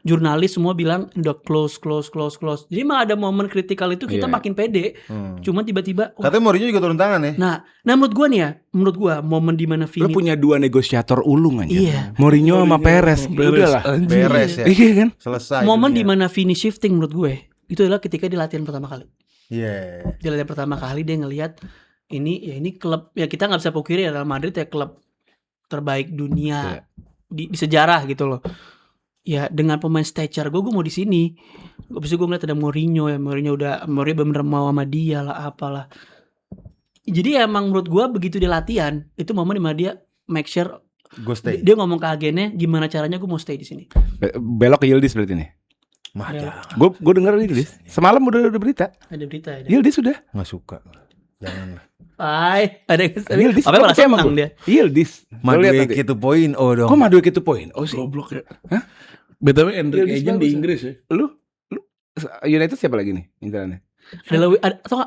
jurnalis semua bilang udah close. Jadi emang ada momen kritikal itu kita Iya. makin pede. Cuman tiba-tiba wah. Katanya Mourinho juga turun tangan ya. Nah menurut gua momen di mana Lu Vini punya 2 negosiator ulung aja. Iya. Mourinho sama Perez. Udah lah. Beres ya. Iya kan? Selesai. momen di dunia. mana Vini shifting menurut gue itu adalah ketika di latihan pertama kali. Iya. Di latihan pertama kali dia ngelihat ini klub ya, kita nggak bisa pungkiri Real Madrid ya klub terbaik dunia di sejarah gitu loh. Ya dengan pemain stature gue mau di sini. Habis itu gue ngeliat ada Mourinho bener-bener mau sama dia lah apalah. Jadi emang menurut gue begitu dia latihan itu momen dimana dia make sure Gue stay. dia ngomong ke agennya gimana caranya gue mau stay di sini. Belok ke Yildiz berarti nih. Mah Ya. jangan. Gue denger Yildiz. Semalam udah berita. Ada berita ya. Yildiz sudah. Nggak suka. Jangan. Ada Yildiz. apa malah percaya sama senang gua. dia. Yildiz. Lu lihat Madueke nanti. itu poin. Oh dong. Kok Madueke itu poin? Oh sih. Goblok ya. Hah? BTW Endrick Yildiz Agent di bagus ya. Inggris ya. Lu United siapa lagi nih incerannya?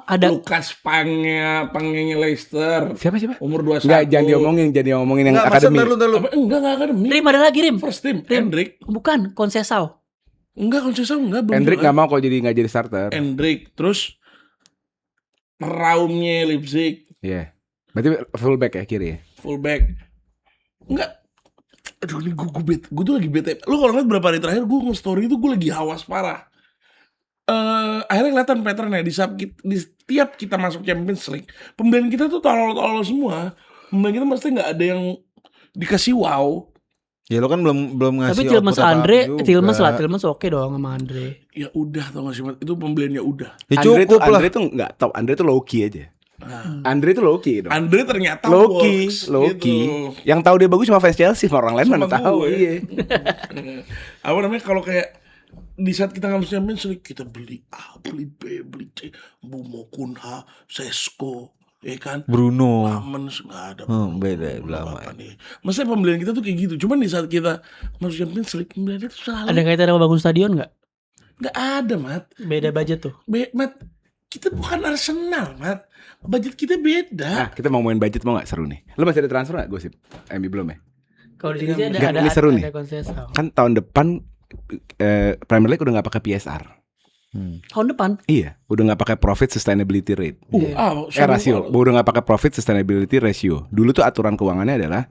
Ada Lukas Pangnya Leicester. Siapa? Umur 21. Enggak, jangan diomongin yang Nggak, masa akademi. ntar lu. Apa? Enggak akademi. Rim ada lagi Rim. First team. Rim. Endrick. Bukan Conceição. Enggak, Conceição enggak. belum Hendrik jelas. nggak mau kalau nggak jadi starter. Endrick. Terus Raumnya Leipzig. Iya. Berarti fullback ya kiri ya. Fullback. Enggak. Aduh ini gue tuh lagi bete. Lu kalau ngeliat berapa hari terakhir gue nge-story itu gue lagi hawas parah. Akhirnya kelihatan patternnya di setiap kita masuk Champions League, pembelian kita tuh tolol-tolol semua. Pembelian kita mesti nggak ada yang dikasih wow. Ya lo kan belum ngasih. Tapi Tielemans output Andre, apa-apa juga. Tielemans oke dong sama Andre. Ya udah tau gak sih Mat? Itu pembeliannya udah. Ya Andre cukup lah. tuh nggak top. Andre tuh low key aja. Andre tuh low key dong. Andre ternyata Low key, works, low gitu. key. Yang tahu dia bagus cuma fans Chelsea, orang lain Sama mana tahu. gue. Iya. Apa namanya kalau kayak di saat kita ngambil Champions League kita beli A, beli B, beli C, Bumo Kunha, Sesko, ya kan? Bruno. Lamens nggak ada. Beda, Belum lama apa nih. Maksudnya pembelian kita tuh kayak gitu. Cuman di saat kita masuk Champions League pembelian itu selalu Ada kaitan sama bangun stadion nggak? nggak ada, Mat. Beda budget tuh. Mat, kita bukan Arsenal, Mat. Budget kita beda. Nah, kita mau main budget mau nggak seru nih? Lo masih ada transfer nggak gosip? MU belum ya? Kalau di sini sih Nggak, ada ini seru nih. Conceição. Kan tahun depan Premier League udah nggak pakai PSR. Tahun depan. Iya, udah nggak pakai profit sustainability rate. Rasio, udah nggak pakai profit sustainability ratio. Dulu tuh aturan keuangannya adalah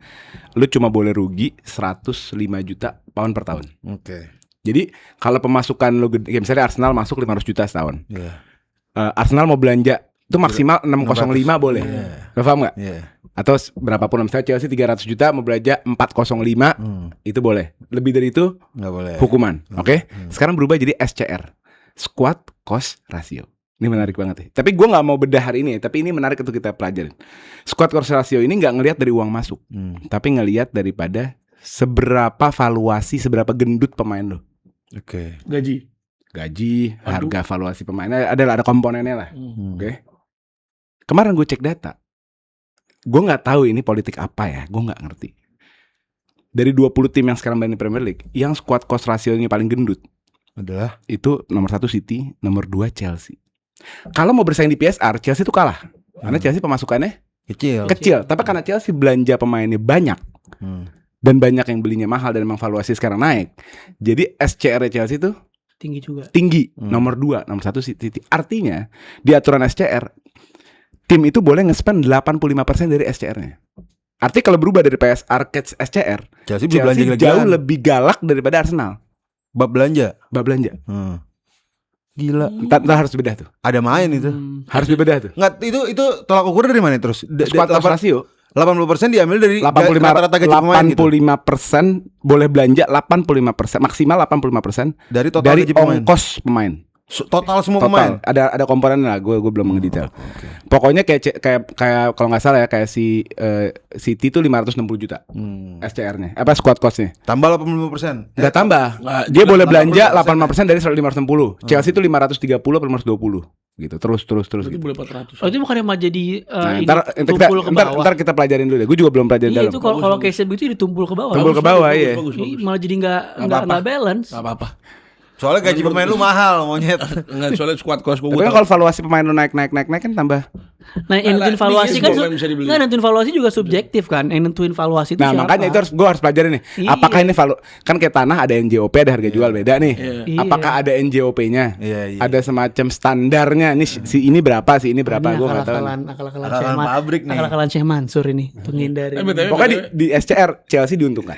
lu cuma boleh rugi 105 juta pound per tahun. Oke. Jadi kalau pemasukan lu gede, kayak misalnya Arsenal masuk 500 juta setahun. Iya. Arsenal mau belanja itu maksimal 605 boleh. Lo paham nggak? Iya. Atau berapapun, misalnya Chelsea 300 juta mau belanja 405 itu boleh. Lebih dari itu Nggak boleh. hukuman. Oke? Sekarang berubah jadi SCR, Squad Cost Ratio. Ini menarik banget ya. Tapi gue nggak mau bedah hari ini, tapi ini menarik untuk kita pelajarin. Squad Cost Ratio ini nggak ngelihat dari uang masuk, tapi ngelihat daripada seberapa valuasi, seberapa gendut pemain lo. Oke. Aduh. Gaji, harga valuasi pemainnya ada komponennya lah. Oke. Kemarin gue cek data, gue nggak tahu ini politik apa ya, gue nggak ngerti. Dari 20 tim yang sekarang main di Premier League, yang squad cost rasionya paling gendut Adalah itu nomor 1 City, nomor 2 Chelsea. Kalau mau bersaing di PSR, Chelsea itu kalah. Karena Chelsea pemasukannya kecil. Tapi karena Chelsea belanja pemainnya banyak, dan banyak yang belinya mahal dan memang valuasi sekarang naik, jadi SCR Chelsea itu Tinggi juga. tinggi. Nomor 2, nomor 1 City. Artinya di aturan SCR, tim itu boleh nge-spend 85% dari SCR-nya. Artinya kalau berubah dari PSR ke SCR, Chelsea belanja Chelsea jauh lebih galak daripada Arsenal. bab belanja. Gila. Ntar harus bedah tuh. Ada main itu. Harus dibedah tuh. Enggak, itu tolak ukur dari mana terus? Squad cost ratio 80% diambil dari 85 rata-rata gaji pemain gitu. 85% boleh belanja 85%, maksimal 85% Dari total dari gaji pemain. ongkos pemain. Total semua pemain. Ada komponen lah, gue belum ngedetail. Pokoknya kayak kalau nggak salah ya, kayak si City tuh 560 juta SCR-nya, apa squad cost-nya. Tambah 85%. Nggak tambah. Nggak, Dia juga boleh 80% belanja 85% dari 560. Chelsea itu 530 atau 520 gitu. Terus Berarti gitu. boleh 400. Oh itu bukannya mah jadi Nah, ini, ntar tumpul ke bawah. ntar kita pelajarin dulu deh. Gue juga belum pelajarin Iya dalam. itu kalau case begitu ditumpul ke bawah. Tumpul ke bawah, iya. Ih, malah jadi nggak balance. Gak apa-apa. Soalnya gaji pemain lu mahal, monyet. Enggak, soalnya squad cost gue Tapi kan kalau valuasi pemain lu naik kan tambah. Nah, yang nentuin valuasi kan bisa dibeli. nggak, nentuin valuasi juga subjektif kan. Yang nentuin valuasi itu Nah siapa? makanya itu gue harus pelajarin nih. Iya. Apakah ini kan kayak tanah ada NJOP, ada harga jual beda nih. Iya. Apakah ada NJOP-nya? Iya. Ada semacam standarnya. Nih si ini berapa, si ini berapa? Ini Gue nggak tahu. akal-akalan Akal-akalan pabrik nih. Akal-akalan Syekh Mansur ini untuk menghindari. Pokoknya di SCR Chelsea diuntungkan.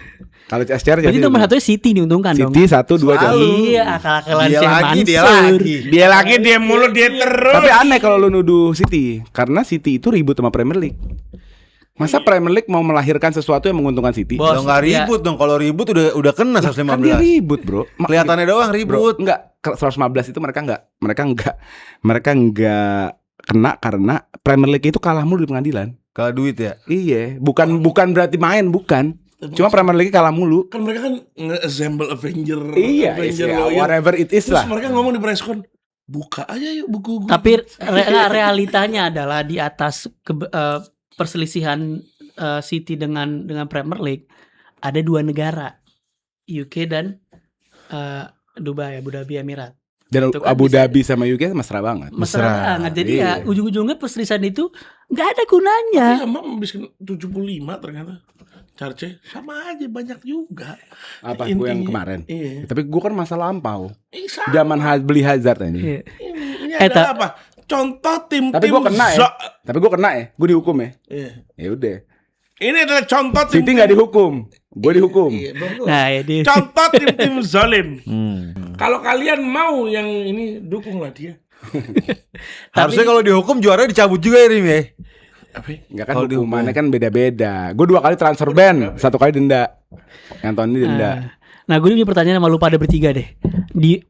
Kalau SCR Berarti Chelsea nomor satunya City diuntungkan dong. City 1, 2 Chelsea. Iya, akal-akalan Dia Syekh lagi, dia Mansur. lagi. Dia mulu dia terus. Tapi aneh kalau lu nuduh City, karena City itu ribut sama Premier League. Masa Premier League mau melahirkan sesuatu yang menguntungkan City? Bos, Udah nggak iya. ribut dong. Kalau ribut udah kena 115. Kan dia ribut, Bro. Kelihatannya doang Bro, ribut. enggak, 115 itu mereka enggak kena karena Premier League itu kalah mulu di pengadilan. Kalau duit ya. Iya, bukan berarti main, bukan. Cuma Premier League kalah mulu. Kan mereka kan nge-assemble Avenger. Iya, Avenger iya, Lawyer. whatever it is Terus lah. mereka ngomong di press con, buka aja yuk buku gue. Tapi realitanya adalah di atas perselisihan City dengan Premier League ada dua negara, UK dan Dubai, Abu Dhabi Emirat. Dan Itu kan Abu bisa- Dhabi sama UK mesra banget. Mesra banget. Jadi Iya. ya ujung-ujungnya perselisihan itu nggak ada gunanya. Iya, emang habis 75 ternyata. Charge sama aja banyak juga. Apa gue yang Intinya. kemarin? Iya. Tapi gue kan masa lampau. Sama. Zaman beli Hazard ini. Iya. Ini Eh, ada apa? Contoh tim-tim. Tapi gue kena ya. zo- Tapi gue kena ya. Gue dihukum ya. Iya. Ya udah. Ini adalah contoh tim. City nggak dihukum. Gue dihukum. Iya, bagus. Nah, ya dia. Contoh tim-tim zalim. Hmm. Kalau kalian mau yang ini dukunglah dia. Harusnya kalau dihukum juara dicabut juga ya Rim ya. Apa? Enggak kan Kalau hukumannya kan beda-beda. Gue 2 kali transfer ban, 1 kali denda. Yang tahun ini denda. Nah, gue punya pertanyaan sama lu pada bertiga deh.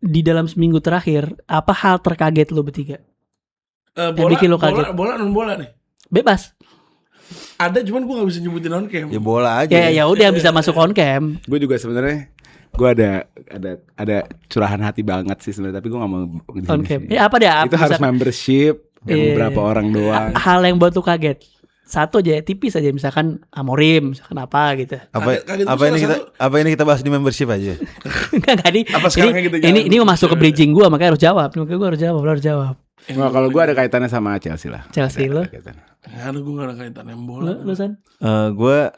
Di dalam seminggu terakhir, apa hal terkaget lu bertiga? Bola, bikin lo bola, kaget. bola, non bola nih. Bebas. Ada cuman gue gak bisa nyebutin on cam. Ya bola aja. Ya udah bisa masuk on cam. Gue juga sebenarnya gue ada curahan hati banget sih sebenarnya, tapi gue nggak mau di On sini cam. sih. Ya apa deh? Itu harus membership yang Iya. beberapa orang doang. Hal yang buat lu kaget. Satu aja, tipis aja, misalkan Amorim, misalkan apa gitu. Kaget Apa ini kita bahas di membership aja. Enggak nih. Apa sekarang kita Ini jalan? masuk ke bridging gua, makanya harus jawab. Makanya gua harus jawab. Nah, kalau gue ada kaitannya sama Chelsea lah. Chelsea Ada lu. kaitannya. Aduh, gue gak ada kaitan yang bola. Lu San? Gue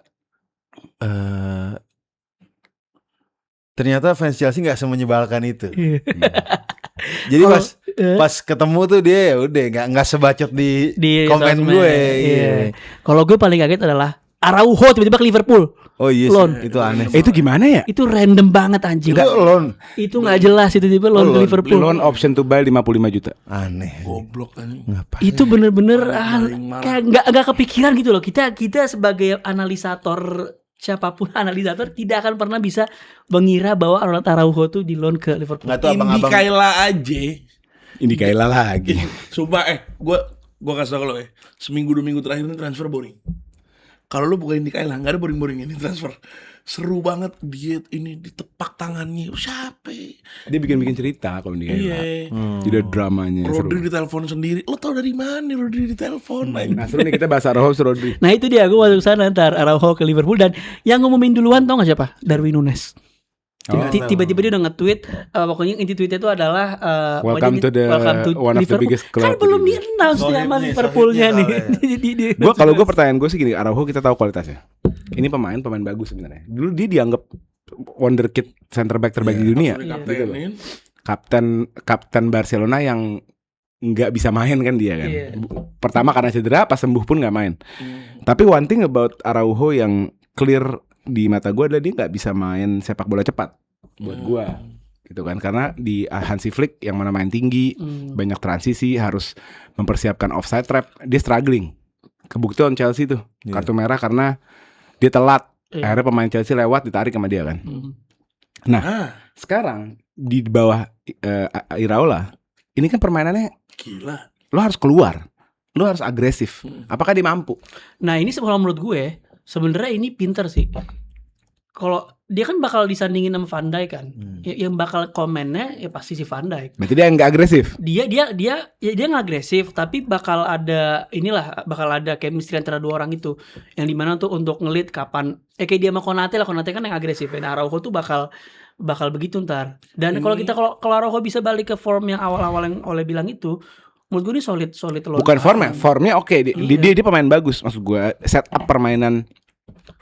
ternyata fans Chelsea nggak semenyebalkan itu. Iya. Jadi Kalau- pas ketemu tuh dia ya udah nggak sebacot di komen sosmed. gue. Iya. Iya. Kalau gue paling kaget adalah Araujo tiba-tiba ke Liverpool. Oh iya Loan. sih, itu aneh. Itu gimana ya? Itu random banget anjing. Itu loan Itu nggak jelas itu tiba-tiba loan ke Loan. Liverpool. Loan option to buy 55 juta. aneh. Goblok anjing. Ngapain? Itu bener-bener Paling marah. kayak nggak kepikiran gitu loh. Kita sebagai analisator, siapapun analisator tidak akan pernah bisa mengira bahwa Ronald Araujo tuh di loan ke Liverpool. Nggak tahu Indi abang-abang. Kaila aja. Ini Kaila lagi. Sumpah gua kasih tau lo seminggu 2 minggu terakhir ini transfer boring. Kalau lu buka Indi Kaila nggak ada boring-boring ini transfer. Seru banget dia ini ditepak tangannya. Siapa? Dia bikin cerita kalau dia. Iya. Jadi ada dramanya seru. Rodri ditelepon sendiri. Lo tau dari mana nih Rodri ditelepon? Nah, seru nih kita bahas Araujo Rodri. Nah itu dia, gue masuk sana ntar Araujo ke Liverpool. Dan yang ngumumin duluan tau gak siapa? Darwin Nunes. Tiba-tiba dia udah nge-tweet, pokoknya inti tweetnya itu adalah Welcome to the one of the Liverpool. biggest Kan club. belum di-announce dia sama Sohib nih, Liverpoolnya nih. sohibnya Gue kalau gue pertanyaan gue sih gini, Araujo kita tahu kualitasnya. Ini pemain bagus sebenarnya. Dulu dia dianggap wonderkid center back terbaik di dunia. Udah Gitu loh. kaptenin. Kapten Barcelona yang nggak bisa main kan dia kan. Iya. Pertama karena cedera, pas sembuh pun nggak main. Tapi one thing about Araujo yang clear di mata gue adalah dia nggak bisa main sepak bola cepat buat gue, gitu kan? Karena di Hansi Flick yang mana main tinggi, banyak transisi, harus mempersiapkan offside trap, dia struggling. Kebukti on Chelsea tuh Iya. kartu merah karena dia telat. Iya. Akhirnya pemain Chelsea lewat ditarik sama dia kan. Ah, Sekarang di bawah Iraola, ini kan permainannya gila. lo harus keluar, lo harus agresif. Apakah dia mampu? Nah ini kalau menurut gue sebenarnya ini pinter sih. Kalau dia kan bakal disandingin sama Van Dijk kan, yang bakal komennya ya pasti si Van Dijk. Berarti dia nggak agresif. Dia nggak agresif, tapi bakal ada chemistry antara dua orang itu, yang dimana tuh untuk ngelit kapan. Kayak dia sama Konate lah, Konate kan yang agresif. Nah Araujo tuh bakal begitu ntar. Dan kalau Araujo bisa balik ke form yang awal-awal yang Ole bilang itu, menurut gue ini solid loh. Bukan formnya oke. Dia pemain bagus. Maksud gue set up permainan.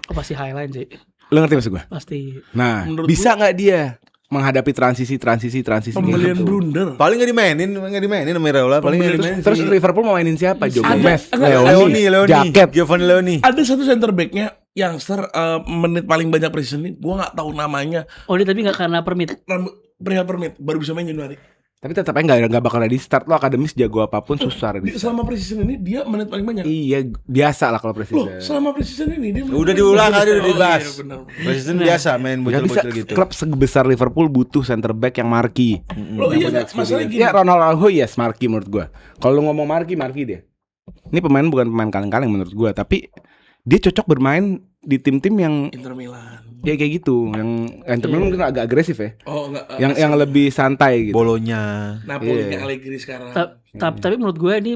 Pasti highline sih, Lo ngerti maksud gue? pasti. Nah, Menurut bisa nggak dia menghadapi transisi Pembelian gitu? blunder. Paling nggak dimainin sama Iraola. Paling nggak dimainin. Terus Liverpool mau mainin siapa? Joe Ada- Gomez, Leoni, Jacket. Giovanni Leoni. Ada satu center backnya youngster menit paling banyak preseason ini. Gua nggak tahu namanya. Oh dia tapi nggak karena permit. Perihal permit baru bisa main Januari. Tapi tetap aja nggak bakal di start. Lo akademis jago apapun susah di start. Selama preseason ini dia menit paling banyak. Iya, biasa lah kalau Loh, presiden. selama preseason ini dia Udah diulang kali, udah dibahas. Iya, benar. Presiden biasa main Gak bisa, bocil-bocil gitu. klub sebesar Liverpool butuh center back yang marquee. Loh iya, masalah gini. Ya Ronald Araujo yes marquee menurut gua. Kalau lu ngomong marquee dia. Ini pemain bukan pemain kaleng-kaleng menurut gua, tapi dia cocok bermain di tim-tim yang Inter Milan. ya kayak gitu, yang Inter Milan mungkin agak agresif ya. Oh enggak. Yang lebih santai gitu. Bolonya. Napoli Iya. Allegri sekarang. Tapi menurut gue ini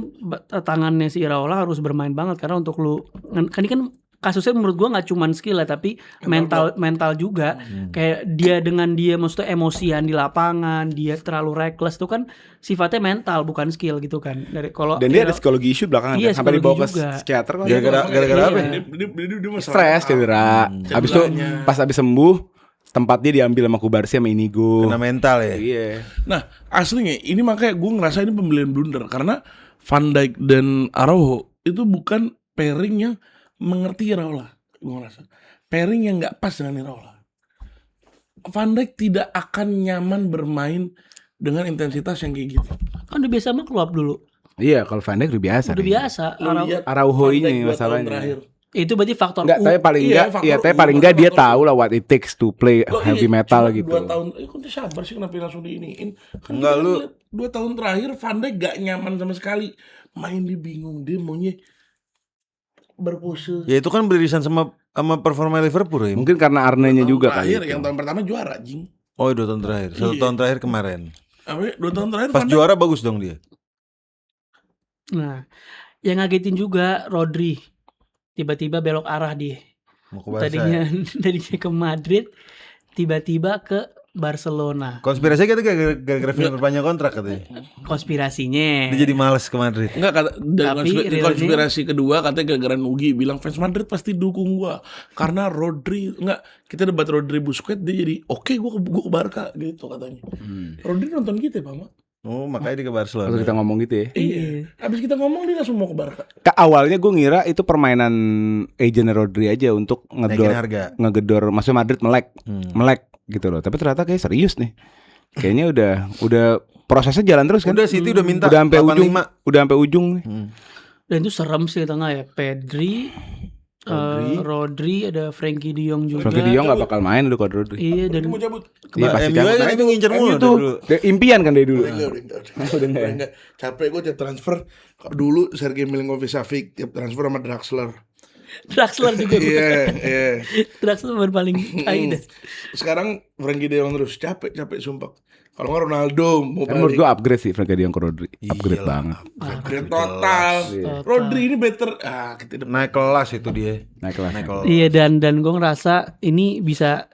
tangannya si Iraola harus bermain banget, karena untuk lu kan ini kan kasusnya menurut gua nggak cuman skill ya, tapi mental juga. Kayak dia maksudnya emosian di lapangan, dia terlalu reckless tuh kan sifatnya mental bukan skill gitu kan. Dan dia ada psikologi issue belakangan Iya, kan? Sampai dibawa ke psikologi juga. psikiater kan. Gara-gara apa? Iya. Dia masalah Stres, cedera. Habis itu Cederanya. pas habis sembuh tempat dia diambil sama Kubarsi sama Inigo. Kena mental ya. Iya. Nah, aslinya ini makanya gue ngerasa ini pembelian blunder karena Van Dijk dan Araujo itu bukan pairing yang mengerti Iraola. Gue ngerasa pairing yang nggak pas dengan Iraola. Van Dijk tidak akan nyaman bermain dengan intensitas yang kayak gitu. kan udah biasa sama Klopp dulu. Iya, kalau Van Dijk udah biasa. Udah biasa. Lu lihat Araujo Van Dijk ini 2 tahun masalahnya. terakhir. Itu berarti faktor Enggak, tapi paling Iya, enggak, faktor ya tapi U, paling enggak dia faktor U. tahu lah what it takes to play Loh, heavy iya, metal cuma gitu. 2 tahun, kok dia sabar sih kenapa langsung diiniin? Kan Enggak, kita lu- lihat 2 tahun terakhir Van Dijk gak nyaman sama sekali. Main dia bingung, dia maunya berpose. Ya itu kan beririsan sama performa Liverpool ya. Mungkin karena Arne-nya Tahun juga terakhir, kali. yang Gitu. tahun pertama juara, Jing. Oh 2 tahun terakhir. 1 Iya. tahun terakhir kemarin. Apa ya? 2 tahun terakhir Pas Van Dijk juara bagus dong dia. Nah, yang ngagetin juga Rodri. Tiba-tiba belok arah dia. Mau ke Barca. Tadinya ke Madrid, tiba-tiba ke Barcelona. Konspirasi kita gara-gara film berpanjang kontrak katanya. Konspirasinya. Dia jadi males ke Madrid. Enggak kata dan Tapi realnya- konspirasi kedua katanya gara-gara Nugi bilang fans Madrid pasti dukung gua karena Rodri enggak kita debat Rodri Busquets dia jadi oke gua ke Barca gitu katanya. Rodri nonton kita Pak Mak. Oh, makanya dia ke Kalau Barcelona. kita ngomong gitu ya. Iya. Habis kita ngomong dia langsung mau ke Barca. Awalnya gue ngira itu permainan agent Rodri aja untuk Naikin harga. ngegedor, maksudnya Madrid melek gitu loh. Tapi ternyata kayak serius nih. Kayaknya udah prosesnya jalan terus kan. Udah City udah minta Udah sampai ujung, 85. udah sampai ujung nih. Dan itu serem sih di tengah ya. Pedri, Rodri, ada Frankie De Jong juga. Frankie De Jong gak bakal main udah kalau Rodri. Iya, dan Dia mau cabut. Iya pasti MU cabut. kan itu ngincer mulu MU dari tuh. dulu. Impian kan dari dulu. Udah enggak. Capek gue tiap transfer. Dulu Sergei Milinkovic-Savic tiap transfer sama Draxler. Draxler juga. Iya. Draxler baru paling tai dah. Sekarang Frankie De Jong terus capek sumpah. Kalau nggak Ronaldo mau Kan menurut balik. gue upgrade sih Frankie De Jong ke Rodri. Upgrade Iyalah. banget. Upgrade total. Rodri ini better. Kita udah Naik kelas itu dia. Naik kelas. Naik kelas. Iya, dan gue ngerasa ini bisa.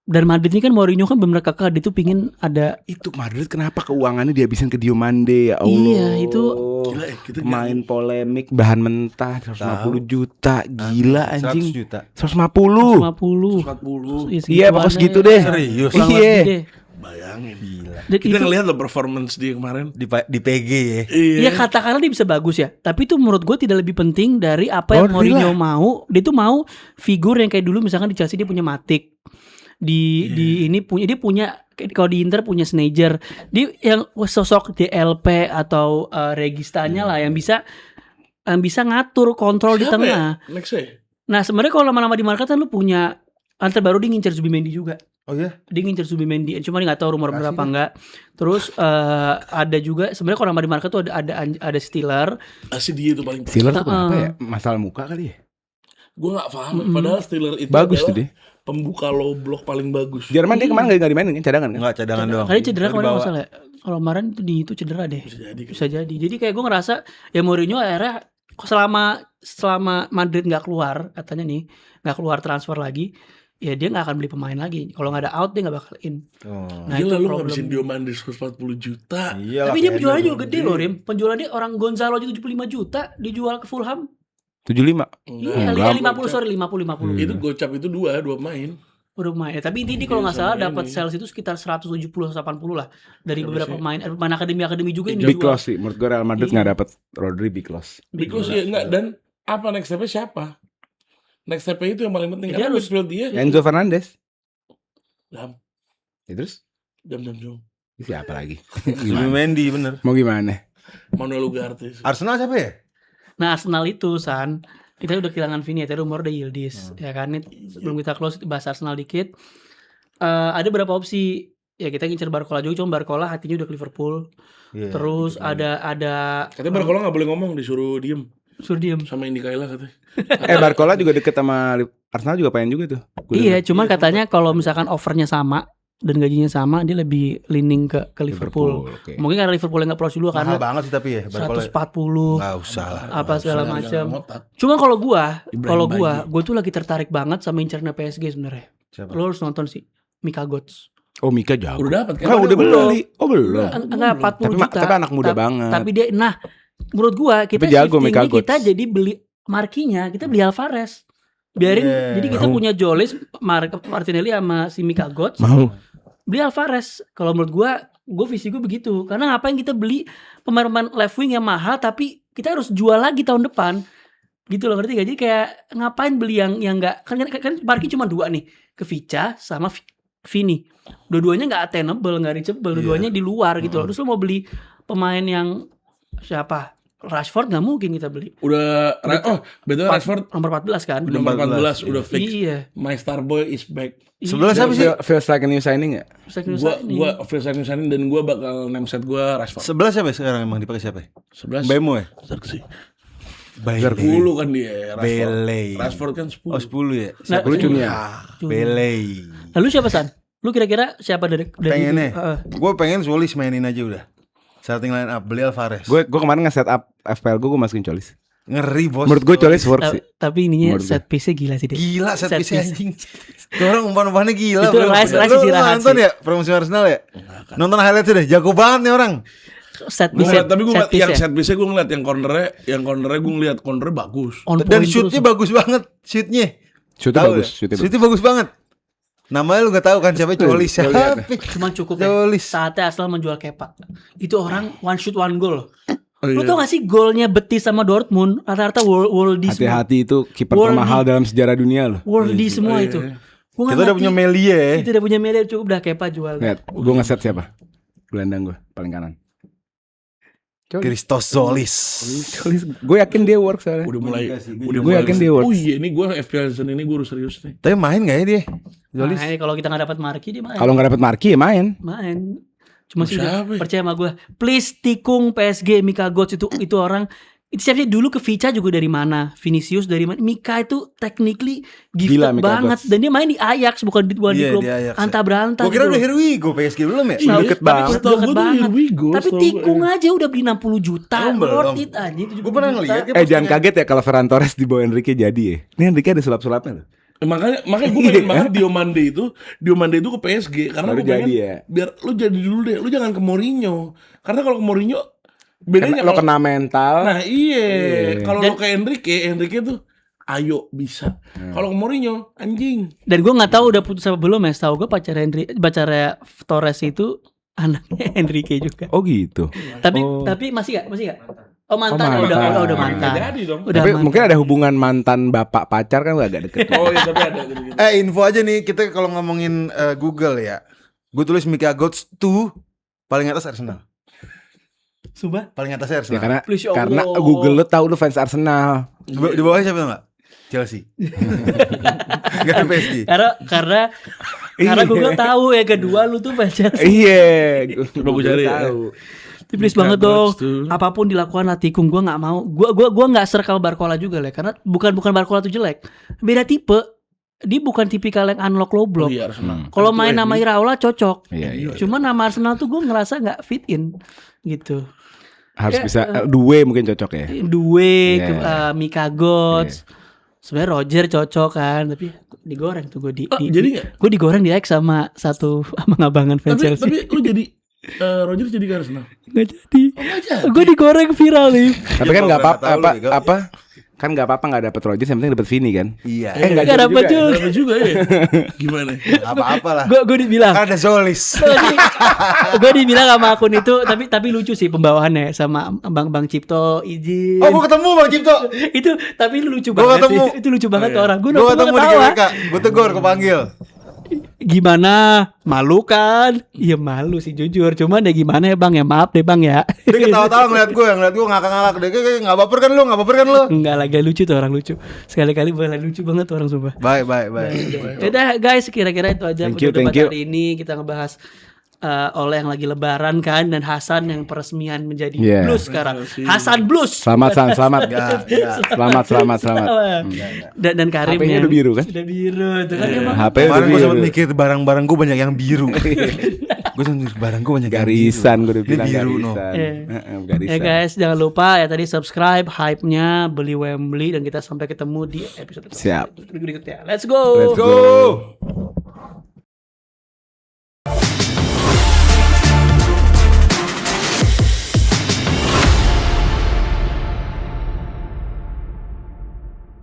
Dan Madrid ini kan Mourinho kan bener kakak dia tuh pingin ada. Itu Madrid kenapa keuangannya dihabisin ke Diomande ya Allah. Iya, itu gila kita main polemik bahan mentah 150 juta. Gila 100 anjing. juta. 50. 150. 40. Iya pokoknya segitu deh. Serius? Kurang Iya. lebih deh. Bayangin. Gila. Dan Kita itu, ngelihat loh performance dia kemarin. Di PG ya. ya katakanlah dia bisa bagus ya. Tapi itu menurut gue tidak lebih penting dari apa yang Rodri Mourinho lah. mau. Dia tuh mau figur yang kayak dulu misalkan di Chelsea dia punya Matic. Di ini dia punya kalau di Inter punya Sneijder. Dia yang sosok DLP atau Registanya lah yang bisa ngatur kontrol di Siapa tengah. ya? Next ya? Nah sebenarnya kalau lama-lama di market kan lu punya antar baru dia ngincer Zubimendi juga. Oh ya? Dia ngincer Zubimendi, cuma dia nggak tahu rumor berapa enggak. Terus ada juga sebenarnya kalau lama di market tuh ada Steeler. Asli dia itu paling. Steeler tuh kenapa ya? Masalah muka kali ya? Gue nggak paham. Padahal Steeler itu Bagus adalah tuh dia. pembuka low block paling bagus. Jerman dia kemarin gak dimainin kan, cadangan kan? Enggak, cadangan doang. Kali cedera Tadi kemarin bawa. masalah ya. Kalau kemarin itu cedera deh. Bisa jadi. Bisa jadi. Jadi kayak gue ngerasa ya Mourinho akhirnya selama Madrid nggak keluar katanya nih nggak keluar transfer lagi, ya dia nggak akan beli pemain lagi. Kalau nggak ada out dia nggak bakal in. Oh. Nah, Gila itu lu problem. ngabisin Diomande 140 juta. Iyalah, Tapi dia kayak penjualannya dia juga gede loh, Rim. Penjualannya orang Gonzalo aja 75 juta dijual ke Fulham. 75. Iya, Enggak. 50. Itu gocap itu dua main. Udah main. Tapi intinya kalau nggak salah dapat sales itu sekitar 170-180 lah dari beberapa pemain akademi juga yang Big dijual. loss sih. Menurut gue Real Madrid Iya. gak dapet Rodri big loss. Because ya enggak dan apa next step-nya siapa? Next step-nya itu yang paling penting. Dia Karena harus- midfield dia Enzo Fernandez. jam Ya, terus? jam. Siapa lagi? Zubimendi bener. Mau gimana? Manuel Ugarte. Arsenal siapa ya? Nah Arsenal itu San kita udah kehilangan Vini ya, tadi rumor udah Yildiz ya kan. Sebelum kita close bahas Arsenal dikit, ada beberapa opsi ya, kita ngincer Barcola juga, cuma Barcola hatinya udah ke Liverpool. Iya, Terus gitu. ada Katanya Barcola nggak boleh ngomong, disuruh diem suruh diem. sama Indi Kaila katanya. Barcola juga deket sama Arsenal juga pengen juga tuh. Gua Iya, denger. cuman katanya kalau misalkan offernya sama dan gajinya sama, dia lebih leaning ke Liverpool. Oke. Mungkin karena Liverpool yang nge-approach dulu Mahal karena banget sih tapi ya Barcola. 140 Nggak usah lah. apa segala Soalnya macam. ngotak. Cuma kalau gua Ibrahim tuh lagi tertarik banget sama incernya PSG sebenarnya. Siapa? Lo harus nonton sih Mika Götze. Oh Mika jago. Udah dapat kan? Oh, udah beli. Oh belum. Enggak 40 juta. Tapi anak muda banget. Tapi dia menurut gua kita Tapi jago shiftingnya Mika Götze. kita jadi beli markinya, kita beli Alvarez. Biarin Yeah. jadi kita Mau. punya Jolis, Martinelli sama si Mika Götze. Mau. Beli Alvarez. Kalau menurut gue visi gue begitu. Karena ngapain kita beli pemain-pemain left wing yang mahal tapi kita harus jual lagi tahun depan. Gitu loh, ngerti gak? Jadi kayak ngapain beli yang enggak kan Barki cuma 2 nih, ke Vica sama Vini. Dua-duanya enggak attainable, enggak reachable, dua-duanya di luar gitu loh. Terus lo mau beli pemain yang siapa? Rashford nggak mungkin kita beli. Betul Rashford Nomor 14 kan? nomor 14 udah fix. Iya. My star boy is back. Sebelah siapa sih? Feels like a new signing ya? Gua feel signing dan gua bakal name set gua Rashford. Sebelah siapa ya sekarang emang dipakai siapa? 11. Bemo ya? Xerxes. Bailey. 10 kan dia Rashford. Bailey. Rashford kan 10. Oh 10 ya? Nah, Lu Junior. Bailey. Lalu siapa San? Lu kira-kira siapa dari Pengennya? Gue pengen Solis mainin aja udah. Starting line up beli Alvarez. Gue kemarin nge-set up FPL gue masukin Colis. Ngeri bos. Menurut gue Cholis works sih. Tapi ininya Menurut set piece-nya gila sih dia. Gila set Set piece piece. anjing. Tuh orang umpan-umpannya gila. Itu bro. Rice Lu sih Rahat nonton sih. ya promosi Arsenal ya? Nonton highlight deh, jago banget nih orang. Set Gue piece. ngeliat, tapi gue set ngeliat piece yang ya. set piece gue ngeliat yang cornernya gue ngeliat cornernya bagus. On Dan point shootnya terus. bagus banget, shootnya. Shootnya Tahu bagus, ya? shootnya bagus. Shootnya bagus banget. Namanya lu gak tahu kan siapa Cholis siapa? Cuma cukup ya. Cholis. Saatnya Arsenal menjual Kepa. Itu orang one shoot one goal. Oh, Lu iya. tau gak sih golnya Betis sama Dortmund rata-rata worldy semua. Hati-hati itu kiper Worldy. termahal dalam sejarah dunia loh. Worldy semua iya. itu. Gua nggak Kita udah ngerti. punya Melie ya. Itu udah punya Melia cukup dah Kepa jual. Lihat, gue ngeset siapa? Gelandang gue paling kanan. Christos Zolis. Cholis, gue yakin dia works soalnya. Udah mulai. Gue yakin dia works. Oh iya, ini gue FPL season ini gue harus serius nih. Tapi main gak ya dia? Zolis. Nah, kalau kita nggak dapat marki dia main. Kalau nggak dapet marki ya main. Main. Cuma sih Siapa ya? percaya sama gue. Please tikung PSG Mika Götze itu orang. Itu siapa sih dulu ke Vica juga dari mana? Vinicius dari mana? Mika itu technically gifted Gila, Mika banget Götze. dan dia main di Ajax bukan di Iya, klub di Ajax, ya. anta beranta. Gua kira gitu udah loh. here we go PSG belum ya? Iya, deket tapi banget. Setahu deket gue tuh banget. here we go. Tapi setahu tikung gue. aja udah beli 60 juta. Emang belum. Worth it aja. Gue pernah ngeliat dia Jangan postingan. kaget ya kalau Ferran Torres di bawah Enrique jadi ya. Ini Enrique ada sulap-sulapnya loh. Makanya gue pengen banget Diomande itu ke PSG karena Baru gue pengen jadi ya. biar lu jadi dulu deh, lu jangan ke Mourinho. Karena kalau ke Mourinho bedanya Lo kalau- kena mental. Nah iya, Iya. kalau Dan- lo ke Enrique tuh ayo bisa. Kalau ke Mourinho anjing. Dan gue nggak tahu udah putus apa belum ya. Setahu gue pacarnya Torres itu anaknya Enrique juga. Oh gitu. Tapi masih gak? Oh mantan, Oh, mantan. udah mantan. Nggak jadi dong. Udah Tapi mantan. mungkin ada hubungan mantan bapak pacar kan agak deket. Oh iya tapi ada gitu-gitu. Info aja nih kita kalau ngomongin Google ya. Gue tulis Mika Götze 2 paling atas Arsenal. Sumpah. Paling atasnya Ya, Arsenal. Please, ya karena Allah. Google lo tahu lo fans Arsenal. Di bawahnya siapa enggak? Chelsea. Enggak ada PSG. Karena Iya. Google tahu ya kedua lu tuh fans Chelsea. Iya. Coba gue cari ya. tahu. Please Mika banget dong. Götze tuh. Apapun dilakukan Latikung gue nggak mau. Gua nggak serkal Barcola juga lah. Karena bukan Barcola tuh jelek. Beda tipe. Dia bukan tipikal yang unlock low Oh block. iya Arsenal. Kalau Itu main Emi. nama Iraola cocok. Iya. Cuma nama Arsenal tuh gue ngerasa nggak fit in gitu. Harus Ya, bisa Due mungkin cocok ya. Due, Iya. Mika Götze. Sebenarnya Roger cocok kan, tapi digoreng tuh gue jadi nggak? gue digoreng di X sama satu abangan fans Tapi Chelsea. lu jadi Roger jadi ke Arsenal. Nggak jadi. Oh nggak jadi. Gue digoreng viral nih. Tapi kan nggak Nggak tahu lu, Bego. apa kan nggak apa-apa nggak dapet Rodgers, yang penting dapet Vini kan. Iya. nggak Nggak jadi dapet juga ya? juga. Kenapa juga ya? Gimana? Apa-apa lah. Gue dibilang. Kan ada Zolis. Gue dibilang sama akun itu, tapi lucu sih pembawaannya sama Bang Cipto izin. Oh, gue ketemu Bang Cipto. Itu tapi lu lucu Gua banget sih. ketemu. Itu lucu banget Oh, iya. tuh orang. Gue Gue ketemu di ketawa. GWK. Gue tegur, gue panggil. Gimana? Malu kan? Iya malu sih jujur. Cuman ya gimana ya Bang ya, maaf deh Bang ya. Dia ketawa-tawa ngeliat gue ngakak-ngakak. Dia kayak nggak baper kan lu, nggak baper kan lu. Enggak lagi lucu tuh orang lucu. Sekali-kali boleh lucu banget tuh orang sumpah. Baik. Udah guys, kira-kira itu aja Thank you, untuk debat thank you. hari ini. Kita ngebahas oleh yang lagi lebaran kan, dan Hasan yang peresmian menjadi Yeah. blues sekarang. Hasan blues. Selamat San, selamat. Enggak. Selamat. Dan Karim HP-nya udah biru kan? Sudah biru tuh kan emang HP Kemarin udah gue sempat biru. mikir barang-barang gue banyak yang biru. Gue sempat mikir barang gue banyak yang Garisan gue udah Ini bilang biru, no. garisan. Eh. Garisan. Ya guys, jangan lupa ya tadi subscribe, hype-nya, beli Wembley, dan kita sampai ketemu di episode Siap. berikutnya. Let's go. Let's Go.